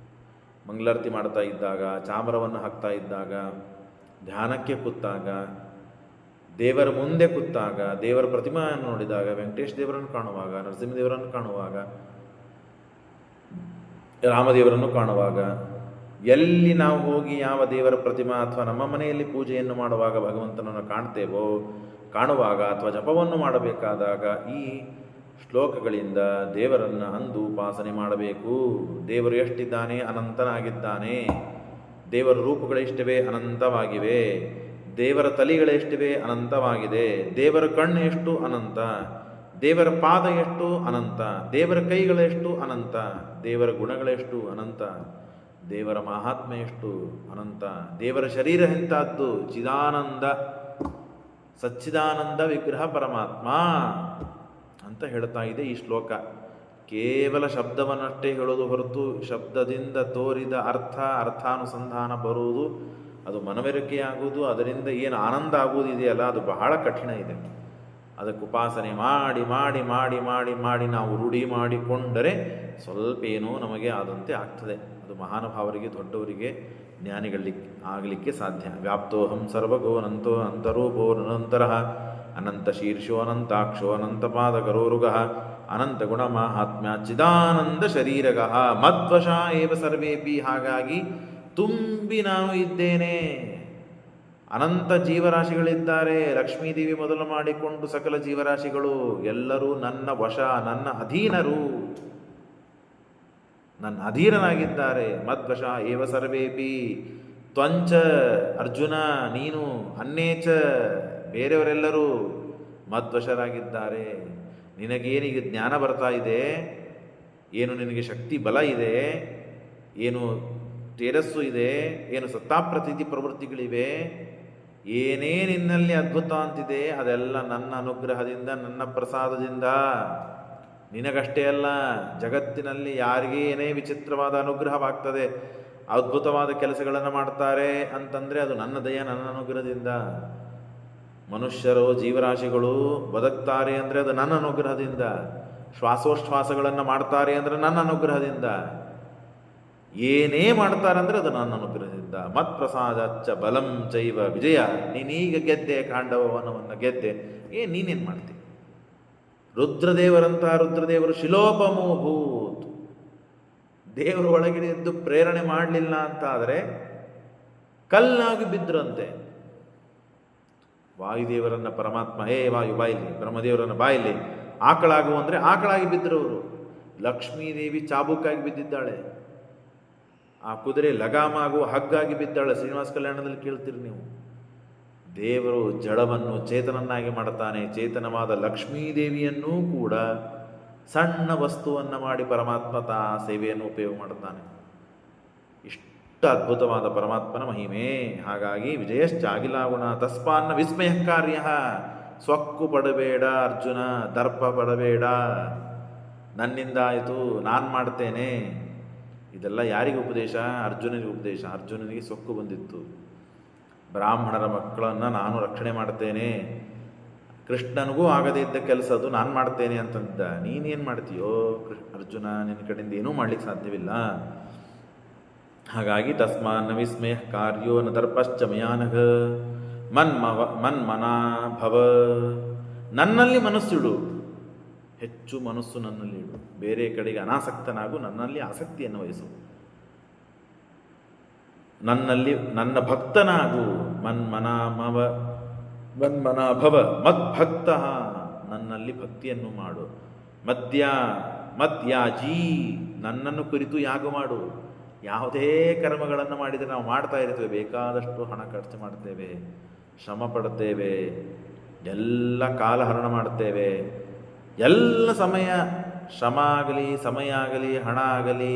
ಮಂಗಳಾರತಿ ಮಾಡ್ತಾ ಇದ್ದಾಗ, ಚಾಮರವನ್ನು ಹಾಕ್ತಾ ಇದ್ದಾಗ, ಧ್ಯಾನಕ್ಕೆ ಕೂತಾಗ, ದೇವರ ಮುಂದೆ ಕೂತಾಗ, ದೇವರ ಪ್ರತಿಮೆಯನ್ನು ನೋಡಿದಾಗ, ವೆಂಕಟೇಶ ದೇವರನ್ನು ಕಾಣುವಾಗ, ನರಸಿಂಹದೇವರನ್ನು ಕಾಣುವಾಗ, ರಾಮದೇವರನ್ನು ಕಾಣುವಾಗ, ಎಲ್ಲಿ ನಾವು ಹೋಗಿ ಯಾವ ದೇವರ ಪ್ರತಿಮಾ ಅಥವಾ ನಮ್ಮ ಮನೆಯಲ್ಲಿ ಪೂಜೆಯನ್ನು ಮಾಡುವಾಗ ಭಗವಂತನನ್ನು ಕಾಣ್ತೇವೋ, ಕಾಣುವಾಗ ಅಥವಾ ಜಪವನ್ನು ಮಾಡಬೇಕಾದಾಗ ಈ ಶ್ಲೋಕಗಳಿಂದ ದೇವರನ್ನು ಅಂದು ಉಪಾಸನೆ ಮಾಡಬೇಕು. ದೇವರು ಎಷ್ಟಿದ್ದಾನೆ? ಅನಂತನಾಗಿದ್ದಾನೆ. ದೇವರ ರೂಪಗಳೆಷ್ಟಿವೆ? ಅನಂತವಾಗಿವೆ. ದೇವರ ತಲೆಗಳೆಷ್ಟಿವೆ? ಅನಂತವಾಗಿದೆ. ದೇವರ ಕಣ್ಣು ಎಷ್ಟು? ಅನಂತ. ದೇವರ ಪಾದ ಎಷ್ಟು? ಅನಂತ. ದೇವರ ಕೈಗಳೆಷ್ಟು? ಅನಂತ. ದೇವರ ಗುಣಗಳೆಷ್ಟು? ಅನಂತ. ದೇವರ ಮಹಾತ್ಮೆ ಎಷ್ಟು? ಅನಂತ. ದೇವರ ಶರೀರ ಎಂಥದ್ದು? ಚಿದಾನಂದ, ಸಚ್ಚಿದಾನಂದ ವಿಗ್ರಹ ಪರಮಾತ್ಮ ಅಂತ ಹೇಳ್ತಾ ಇದೆ ಈ ಶ್ಲೋಕ. ಕೇವಲ ಶಬ್ದವನ್ನಷ್ಟೇ ಹೇಳೋದು ಹೊರತು ಶಬ್ದದಿಂದ ತೋರಿದ ಅರ್ಥಾನುಸಂಧಾನ ಬರುವುದು, ಅದು ಮನವರಿಕೆಯಾಗುವುದು, ಅದರಿಂದ ಏನು ಆನಂದ ಆಗುವುದಿದೆಯಲ್ಲ, ಅದು ಬಹಳ ಕಠಿಣ ಇದೆ. ಅದಕ್ಕೆ ಉಪಾಸನೆ ಮಾಡಿ ಮಾಡಿ ಮಾಡಿ ಮಾಡಿ ಮಾಡಿ ನಾವು ರೂಢಿ ಮಾಡಿಕೊಂಡರೆ ಸ್ವಲ್ಪ ಏನೋ ನಮಗೆ ಆದಂತೆ ಆಗ್ತದೆ. ಅದು ಮಹಾನುಭಾವರಿಗೆ, ದೊಡ್ಡವರಿಗೆ, ಜ್ಞಾನಿಗಳಿಗೆ ಆಗಲಿಕ್ಕೆ ಸಾಧ್ಯ. ವ್ಯಾಪ್ತೋಹಂ ಸರ್ವಗೋ ಅನಂತೋ ಅಂತರೂಪೋ ಅನಂತರಃ ಅನಂತ ಶೀರ್ಷೋ ಅನಂತಾಕ್ಷೋ ಅನಂತಪಾದಕರೋರುಗಃ ಅನಂತ ಗುಣ ಮಾಹಾತ್ಮ್ಯ ಚಿದಾನಂದ ಶರೀರಗಃ ಮದ್ವಶ ಏವ ಸರ್ವೇಪಿ. ಹಾಗಾಗಿ ತುಂಬಿ ನಾನು ಇದ್ದೇನೆ. ಅನಂತ ಜೀವರಾಶಿಗಳಿದ್ದಾರೆ. ಲಕ್ಷ್ಮೀದೇವಿ ಮೊದಲು ಮಾಡಿಕೊಂಡು ಸಕಲ ಜೀವರಾಶಿಗಳು ಎಲ್ಲರೂ ನನ್ನ ವಶ, ನನ್ನ ಅಧೀನರು, ನನ್ನ ಅಧೀನನಾಗಿದ್ದಾರೆ. ಮದ್ವಶ ಏವ ಸರ್ವೇಪಿ ತ್ವಂಚ ಅರ್ಜುನ, ನೀನು ಅನ್ಯೇಚ ಬೇರೆಯವರೆಲ್ಲರೂ ಮದ್ವಶರಾಗಿದ್ದಾರೆ. ನಿನಗೇನಿಗೆ ಜ್ಞಾನ ಬರ್ತಾ ಇದೆ, ಏನು ನಿನಗೆ ಶಕ್ತಿ ಬಲ ಇದೆ, ಏನು ತೇಜಸ್ಸು ಇದೆ, ಏನು ಸತ್ತಾಪ್ರತೀತಿ ಪ್ರವೃತ್ತಿಗಳಿವೆ, ಏನೇ ನಿನ್ನಲ್ಲಿ ಅದ್ಭುತ ಅಂತಿದೆ, ಅದೆಲ್ಲ ನನ್ನ ಅನುಗ್ರಹದಿಂದ, ನನ್ನ ಪ್ರಸಾದದಿಂದ. ನಿನಗಷ್ಟೇ ಅಲ್ಲ, ಜಗತ್ತಿನಲ್ಲಿ ಯಾರಿಗೆ ಏನೇ ವಿಚಿತ್ರವಾದ ಅನುಗ್ರಹವಾಗ್ತದೆ, ಅದ್ಭುತವಾದ ಕೆಲಸಗಳನ್ನು ಮಾಡ್ತಾರೆ ಅಂತಂದರೆ ಅದು ನನ್ನ ದಯ, ನನ್ನ ಅನುಗ್ರಹದಿಂದ. ಮನುಷ್ಯರು, ಜೀವರಾಶಿಗಳು ಬದುಕ್ತಾರೆ ಅಂದರೆ ಅದು ನನ್ನ ಅನುಗ್ರಹದಿಂದ. ಶ್ವಾಸೋಚ್ಛ್ವಾಸಗಳನ್ನು ಮಾಡ್ತಾರೆ ಅಂದರೆ ನನ್ನ ಅನುಗ್ರಹದಿಂದ. ಏನೇ ಮಾಡ್ತಾರಂದ್ರೆ ಅದು ನನ್ನ ಅನುಗ್ರಹದಿಂದ. ಮತ್ ಪ್ರಸಾದಚ್ಚ ಬಲಂ ಚೈವ ವಿಜಯ. ನೀನೀಗ ಗೆದ್ದೆ, ಕಾಂಡವವನವನ್ನು ಗೆದ್ದೆ, ನೀನೇನು ಮಾಡ್ತಿ? ರುದ್ರದೇವರಂತಹ ರುದ್ರದೇವರು ಶಿಲೋಪಮೋಭೂತ್. ದೇವರು ಒಳಗಿನ ಇದ್ದು ಪ್ರೇರಣೆ ಮಾಡಲಿಲ್ಲ ಅಂತ ಆದರೆ ಕಲ್ಲಾಗಿ ಬಿದ್ರಂತೆ. ವಾಯುದೇವರನ್ನ ಪರಮಾತ್ಮ ಹೇ ವಾಯು ಬಾಯಿಲಿ, ಬ್ರಹ್ಮದೇವರನ್ನ ಬಾಯಿಲಿ, ಆಕಳಾಗು ಅಂದರೆ ಆಕಳಾಗಿ ಬಿದ್ದರವರು. ಲಕ್ಷ್ಮೀದೇವಿ ಚಾಬುಕಾಗಿ ಬಿದ್ದಿದ್ದಾಳೆ. ಆ ಕುದುರೆ ಲಗಾಮಾಗುವ ಹಗ್ಗಾಗಿ ಬಿದ್ದಾಳೆ. ಶ್ರೀನಿವಾಸ ಕಲ್ಯಾಣದಲ್ಲಿ ಕೇಳ್ತೀರಿ ನೀವು. ದೇವರು ಜಡವನ್ನು ಚೇತನನ್ನಾಗಿ ಮಾಡ್ತಾನೆ. ಚೇತನವಾದ ಲಕ್ಷ್ಮೀದೇವಿಯನ್ನೂ ಕೂಡ ಸಣ್ಣ ವಸ್ತುವನ್ನು ಮಾಡಿ ಪರಮಾತ್ಮ ತಾ ಸೇವೆಯನ್ನು ಉಪಯೋಗ ಮಾಡ್ತಾನೆ. ಇಷ್ಟು ಅದ್ಭುತವಾದ ಪರಮಾತ್ಮನ ಮಹಿಮೆ. ಹಾಗಾಗಿ ವಿಜಯಶ್ಚಾಗಿಲಾಗುಣ ತಸ್ಮಾನ್ನ ವಿಸ್ಮಯ ಕಾರ್ಯ. ಸ್ವಕ್ಕು ಪಡಬೇಡ ಅರ್ಜುನ, ದರ್ಪ ಪಡಬೇಡ. ನನ್ನಿಂದ ಆಯಿತು, ನಾನು ಮಾಡ್ತೇನೆ. ಇದೆಲ್ಲ ಯಾರಿಗೆ ಉಪದೇಶ? ಅರ್ಜುನನಿಗೆ ಉಪದೇಶ. ಅರ್ಜುನನಿಗೆ ಸೊಕ್ಕು ಬಂದಿತ್ತು. ಬ್ರಾಹ್ಮಣರ ಮಕ್ಕಳನ್ನು ನಾನು ರಕ್ಷಣೆ ಮಾಡ್ತೇನೆ, ಕೃಷ್ಣನಿಗೂ ಆಗದೇ ಇದ್ದ ಕೆಲಸ ಅದು ನಾನು ಮಾಡ್ತೇನೆ ಅಂತಂದ. ನೀನೇನು ಮಾಡ್ತೀಯೋ ಅರ್ಜುನ? ನಿನ್ನ ಕಡೆಯಿಂದ ಏನೂ ಮಾಡ್ಲಿಕ್ಕೆ ಸಾಧ್ಯವಿಲ್ಲ. ಹಾಗಾಗಿ ತಸ್ಮಾನ್ನ ವಿಸ್ಮಯ ಕಾರ್ಯೋ ನ ದರ್ಪಶ್ಚ ಮಯಾನಘ ಮನ್ಮನಾ ಭವ. ನನ್ನಲ್ಲಿ ಮನಸ್ಸಿಡು, ಹೆಚ್ಚು ಮನಸ್ಸು ನನ್ನಲ್ಲಿ ಇಡು. ಬೇರೆ ಕಡೆಗೆ ಅನಾಸಕ್ತನಾಗು, ನನ್ನಲ್ಲಿ ಆಸಕ್ತಿಯನ್ನು ವಹಿಸು. ನನ್ನಲ್ಲಿ ನನ್ನ ಭಕ್ತನಾಗು. ಮನ್ಮನಾ ಭವ ಮದ್ಭಕ್ತ. ನನ್ನಲ್ಲಿ ಭಕ್ತಿಯನ್ನು ಮಾಡು. ಮದ್ಯಾಜಿ, ನನ್ನನ್ನು ಕುರಿತು ಯಾಗ ಮಾಡು. ಯಾವುದೇ ಕರ್ಮಗಳನ್ನು ಮಾಡಿದರೆ ನಾವು ಮಾಡ್ತಾ ಇರ್ತೇವೆ, ಬೇಕಾದಷ್ಟು ಹಣ ಖರ್ಚು ಮಾಡ್ತೇವೆ, ಶ್ರಮ ಪಡ್ತೇವೆ, ಎಲ್ಲ ಕಾಲಹರಣ ಮಾಡ್ತೇವೆ, ಎಲ್ಲ ಸಮಯ ಶ್ರಮ ಆಗಲಿ, ಸಮಯ ಆಗಲಿ, ಹಣ ಆಗಲಿ,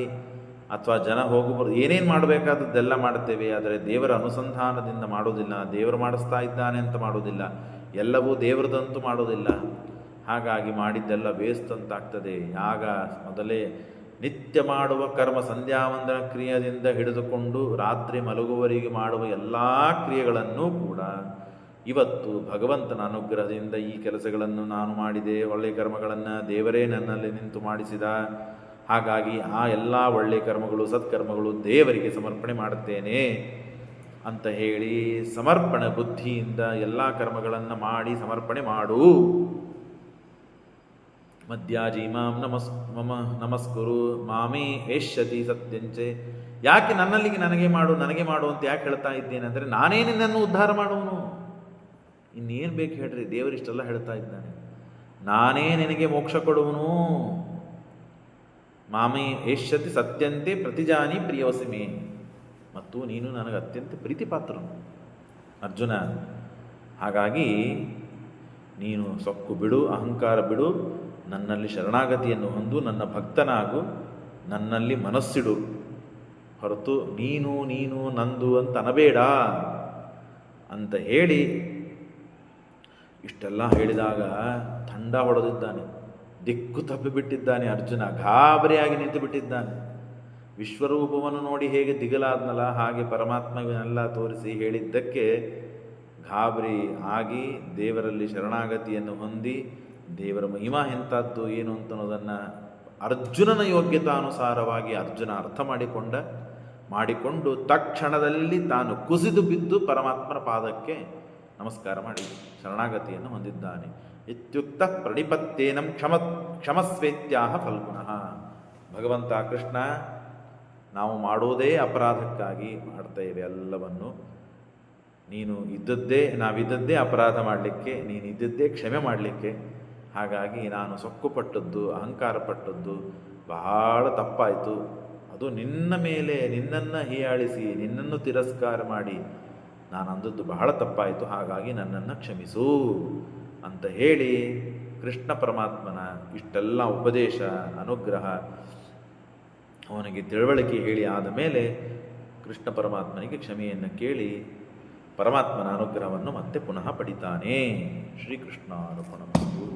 ಅಥವಾ ಜನ ಹೋಗಬಾರ್ದು, ಏನೇನು ಮಾಡಬೇಕಾದದ್ದೆಲ್ಲ ಮಾಡ್ತೇವೆ. ಆದರೆ ದೇವರ ಅನುಸಂಧಾನದಿಂದ ಮಾಡೋದಿಲ್ಲ, ದೇವರು ಮಾಡಿಸ್ತಾ ಇದ್ದಾನೆ ಅಂತ ಮಾಡೋದಿಲ್ಲ, ಎಲ್ಲವೂ ದೇವರದಂತೂ ಮಾಡೋದಿಲ್ಲ. ಹಾಗಾಗಿ ಮಾಡಿದ್ದೆಲ್ಲ ವೇಸ್ಟ್ ಅಂತಾಗ್ತದೆ. ಆಗ ಮೊದಲೇ ನಿತ್ಯ ಮಾಡುವ ಕರ್ಮ, ಸಂಧ್ಯಾವಂದನ ಕ್ರಿಯೆಯಿಂದ ಹಿಡಿದುಕೊಂಡು ರಾತ್ರಿ ಮಲಗುವವರೆಗೆ ಮಾಡುವ ಎಲ್ಲ ಕ್ರಿಯೆಗಳನ್ನೂ ಕೂಡ ಇವತ್ತು ಭಗವಂತನ ಅನುಗ್ರಹದಿಂದ ಈ ಕೆಲಸಗಳನ್ನು ನಾನು ಮಾಡಿದೆ, ಒಳ್ಳೆಯ ಕರ್ಮಗಳನ್ನು ದೇವರೇ ನನ್ನಲ್ಲಿ ನಿಂತು ಮಾಡಿಸಿದ. ಹಾಗಾಗಿ ಆ ಎಲ್ಲ ಒಳ್ಳೆಯ ಕರ್ಮಗಳು, ಸತ್ಕರ್ಮಗಳು ದೇವರಿಗೆ ಸಮರ್ಪಣೆ ಮಾಡುತ್ತೇನೆ ಅಂತ ಹೇಳಿ ಸಮರ್ಪಣೆ ಬುದ್ಧಿಯಿಂದ ಎಲ್ಲ ಕರ್ಮಗಳನ್ನು ಮಾಡಿ ಸಮರ್ಪಣೆ ಮಾಡು. ಮಧ್ಯಾಜೀಮಾಂ ನಮಸ್ಕುರು ಮಾಮೇ ಏಷ್ಯತಿ ಸತ್ಯಂಚೆ. ಯಾಕೆ ನನ್ನಲ್ಲಿಗೆ ನನಗೆ ಮಾಡು ಅಂತ ಯಾಕೆ ಹೇಳ್ತಾ ಇದ್ದೇನೆ ಅಂದರೆ, ನಾನೇ ನಿನ್ನನ್ನು ಉದ್ಧಾರ ಮಾಡುವನು. ಇನ್ನೇನು ಬೇಕು ಹೇಳ್ರಿ, ದೇವರಿಷ್ಟೆಲ್ಲ ಹೇಳ್ತಾ ಇದ್ದಾನೆ. ನಾನೇ ನಿನಗೆ ಮೋಕ್ಷ ಕೊಡುವನು. ಮಾಮೇ ಏಷ್ಯತಿ ಸತ್ಯಂತೆ ಪ್ರತಿಜಾನಿ ಪ್ರಿಯವಸಿಮೆ. ಮತ್ತು ನೀನು ನನಗೆ ಅತ್ಯಂತ ಪ್ರೀತಿಪಾತ್ರನು ಅರ್ಜುನ. ಹಾಗಾಗಿ ನೀನು ಸೊಕ್ಕು ಬಿಡು, ಅಹಂಕಾರ ಬಿಡು, ನನ್ನಲ್ಲಿ ಶರಣಾಗತಿಯನ್ನು ಹೊಂದು ನನ್ನ ಭಕ್ತನಾಗು, ನನ್ನಲ್ಲಿ ಮನಸ್ಸಿಡು, ಹೊರತು ನೀನು ನಂದು ಅಂತ ಅನಬೇಡ ಅಂತ ಹೇಳಿ ಇಷ್ಟೆಲ್ಲ ಹೇಳಿದಾಗ ತಂಡ ಹೊಡೆದಿದ್ದಾನೆ, ದಿಕ್ಕು ತಪ್ಪಿಬಿಟ್ಟಿದ್ದಾನೆ ಅರ್ಜುನ, ಗಾಬರಿಯಾಗಿ ನಿಂತು ಬಿಟ್ಟಿದ್ದಾನೆ. ವಿಶ್ವರೂಪವನ್ನು ನೋಡಿ ಹೇಗೆ ದಿಗಲಾದ್ನಲ್ಲ, ಹಾಗೆ ಪರಮಾತ್ಮವನ್ನೆಲ್ಲ ತೋರಿಸಿ ಹೇಳಿದ್ದಕ್ಕೆ ಗಾಬರಿ ಆಗಿ ದೇವರಲ್ಲಿ ಶರಣಾಗತಿಯನ್ನು ಹೊಂದಿ ದೇವರ ಮಹಿಮಾ ಎಂಥದ್ದು ಏನು ಅಂತನ್ನೋದನ್ನು ಅರ್ಜುನನ ಯೋಗ್ಯತಾನುಸಾರವಾಗಿ ಅರ್ಜುನ ಅರ್ಥ ಮಾಡಿಕೊಂಡು ತಕ್ಷಣದಲ್ಲಿ ತಾನು ಕುಸಿದು ಬಿದ್ದು ಪರಮಾತ್ಮನ ಪಾದಕ್ಕೆ ನಮಸ್ಕಾರ ಮಾಡಿ ಶರಣಾಗತಿಯನ್ನು ಹೊಂದಿದ್ದಾನೆ. ಇತ್ಯುಕ್ತ ಪ್ರಣಿಪತ್ತೇನಂ ಕ್ಷಮಸ್ವೇತ್ಯಾಹ ಫಲ್ಗುಣಃ. ಭಗವಂತ ಕೃಷ್ಣ, ನಾವು ಮಾಡೋದೇ ಅಪರಾಧಕ್ಕಾಗಿ ಮಾಡ್ತೇವೆ ಎಲ್ಲವನ್ನು. ನಾವಿದ್ದದ್ದೇ ಅಪರಾಧ ಮಾಡಲಿಕ್ಕೆ, ನೀನು ಇದ್ದದ್ದೇ ಕ್ಷಮೆ ಮಾಡಲಿಕ್ಕೆ. ಹಾಗಾಗಿ ನಾನು ಸೊಕ್ಕುಪಟ್ಟದ್ದು, ಅಹಂಕಾರ ಪಟ್ಟದ್ದು ಬಹಳ ತಪ್ಪಾಯಿತು. ಅದು ನಿನ್ನ ಮೇಲೆ, ನಿನ್ನನ್ನು ಹೀಯಾಳಿಸಿ, ನಿನ್ನನ್ನು ತಿರಸ್ಕಾರ ಮಾಡಿ ನಾನು ಅಂದದ್ದು ಬಹಳ ತಪ್ಪಾಯಿತು. ಹಾಗಾಗಿ ನನ್ನನ್ನು ಕ್ಷಮಿಸು ಅಂತ ಹೇಳಿ ಕೃಷ್ಣ ಪರಮಾತ್ಮನ ಇಷ್ಟೆಲ್ಲ ಉಪದೇಶ, ಅನುಗ್ರಹ, ಅವನಿಗೆ ತಿಳುವಳಿಕೆ ಹೇಳಿ ಆದ ಮೇಲೆ ಕೃಷ್ಣ ಪರಮಾತ್ಮನಿಗೆ ಕ್ಷಮೆಯನ್ನು ಕೇಳಿ ಪರಮಾತ್ಮನ ಅನುಗ್ರಹವನ್ನು ಮತ್ತೆ ಪುನಃ ಪಡಿತಾನೆ. ಶ್ರೀಕೃಷ್ಣ ಅರ್ಪಣಮಸ್ತು.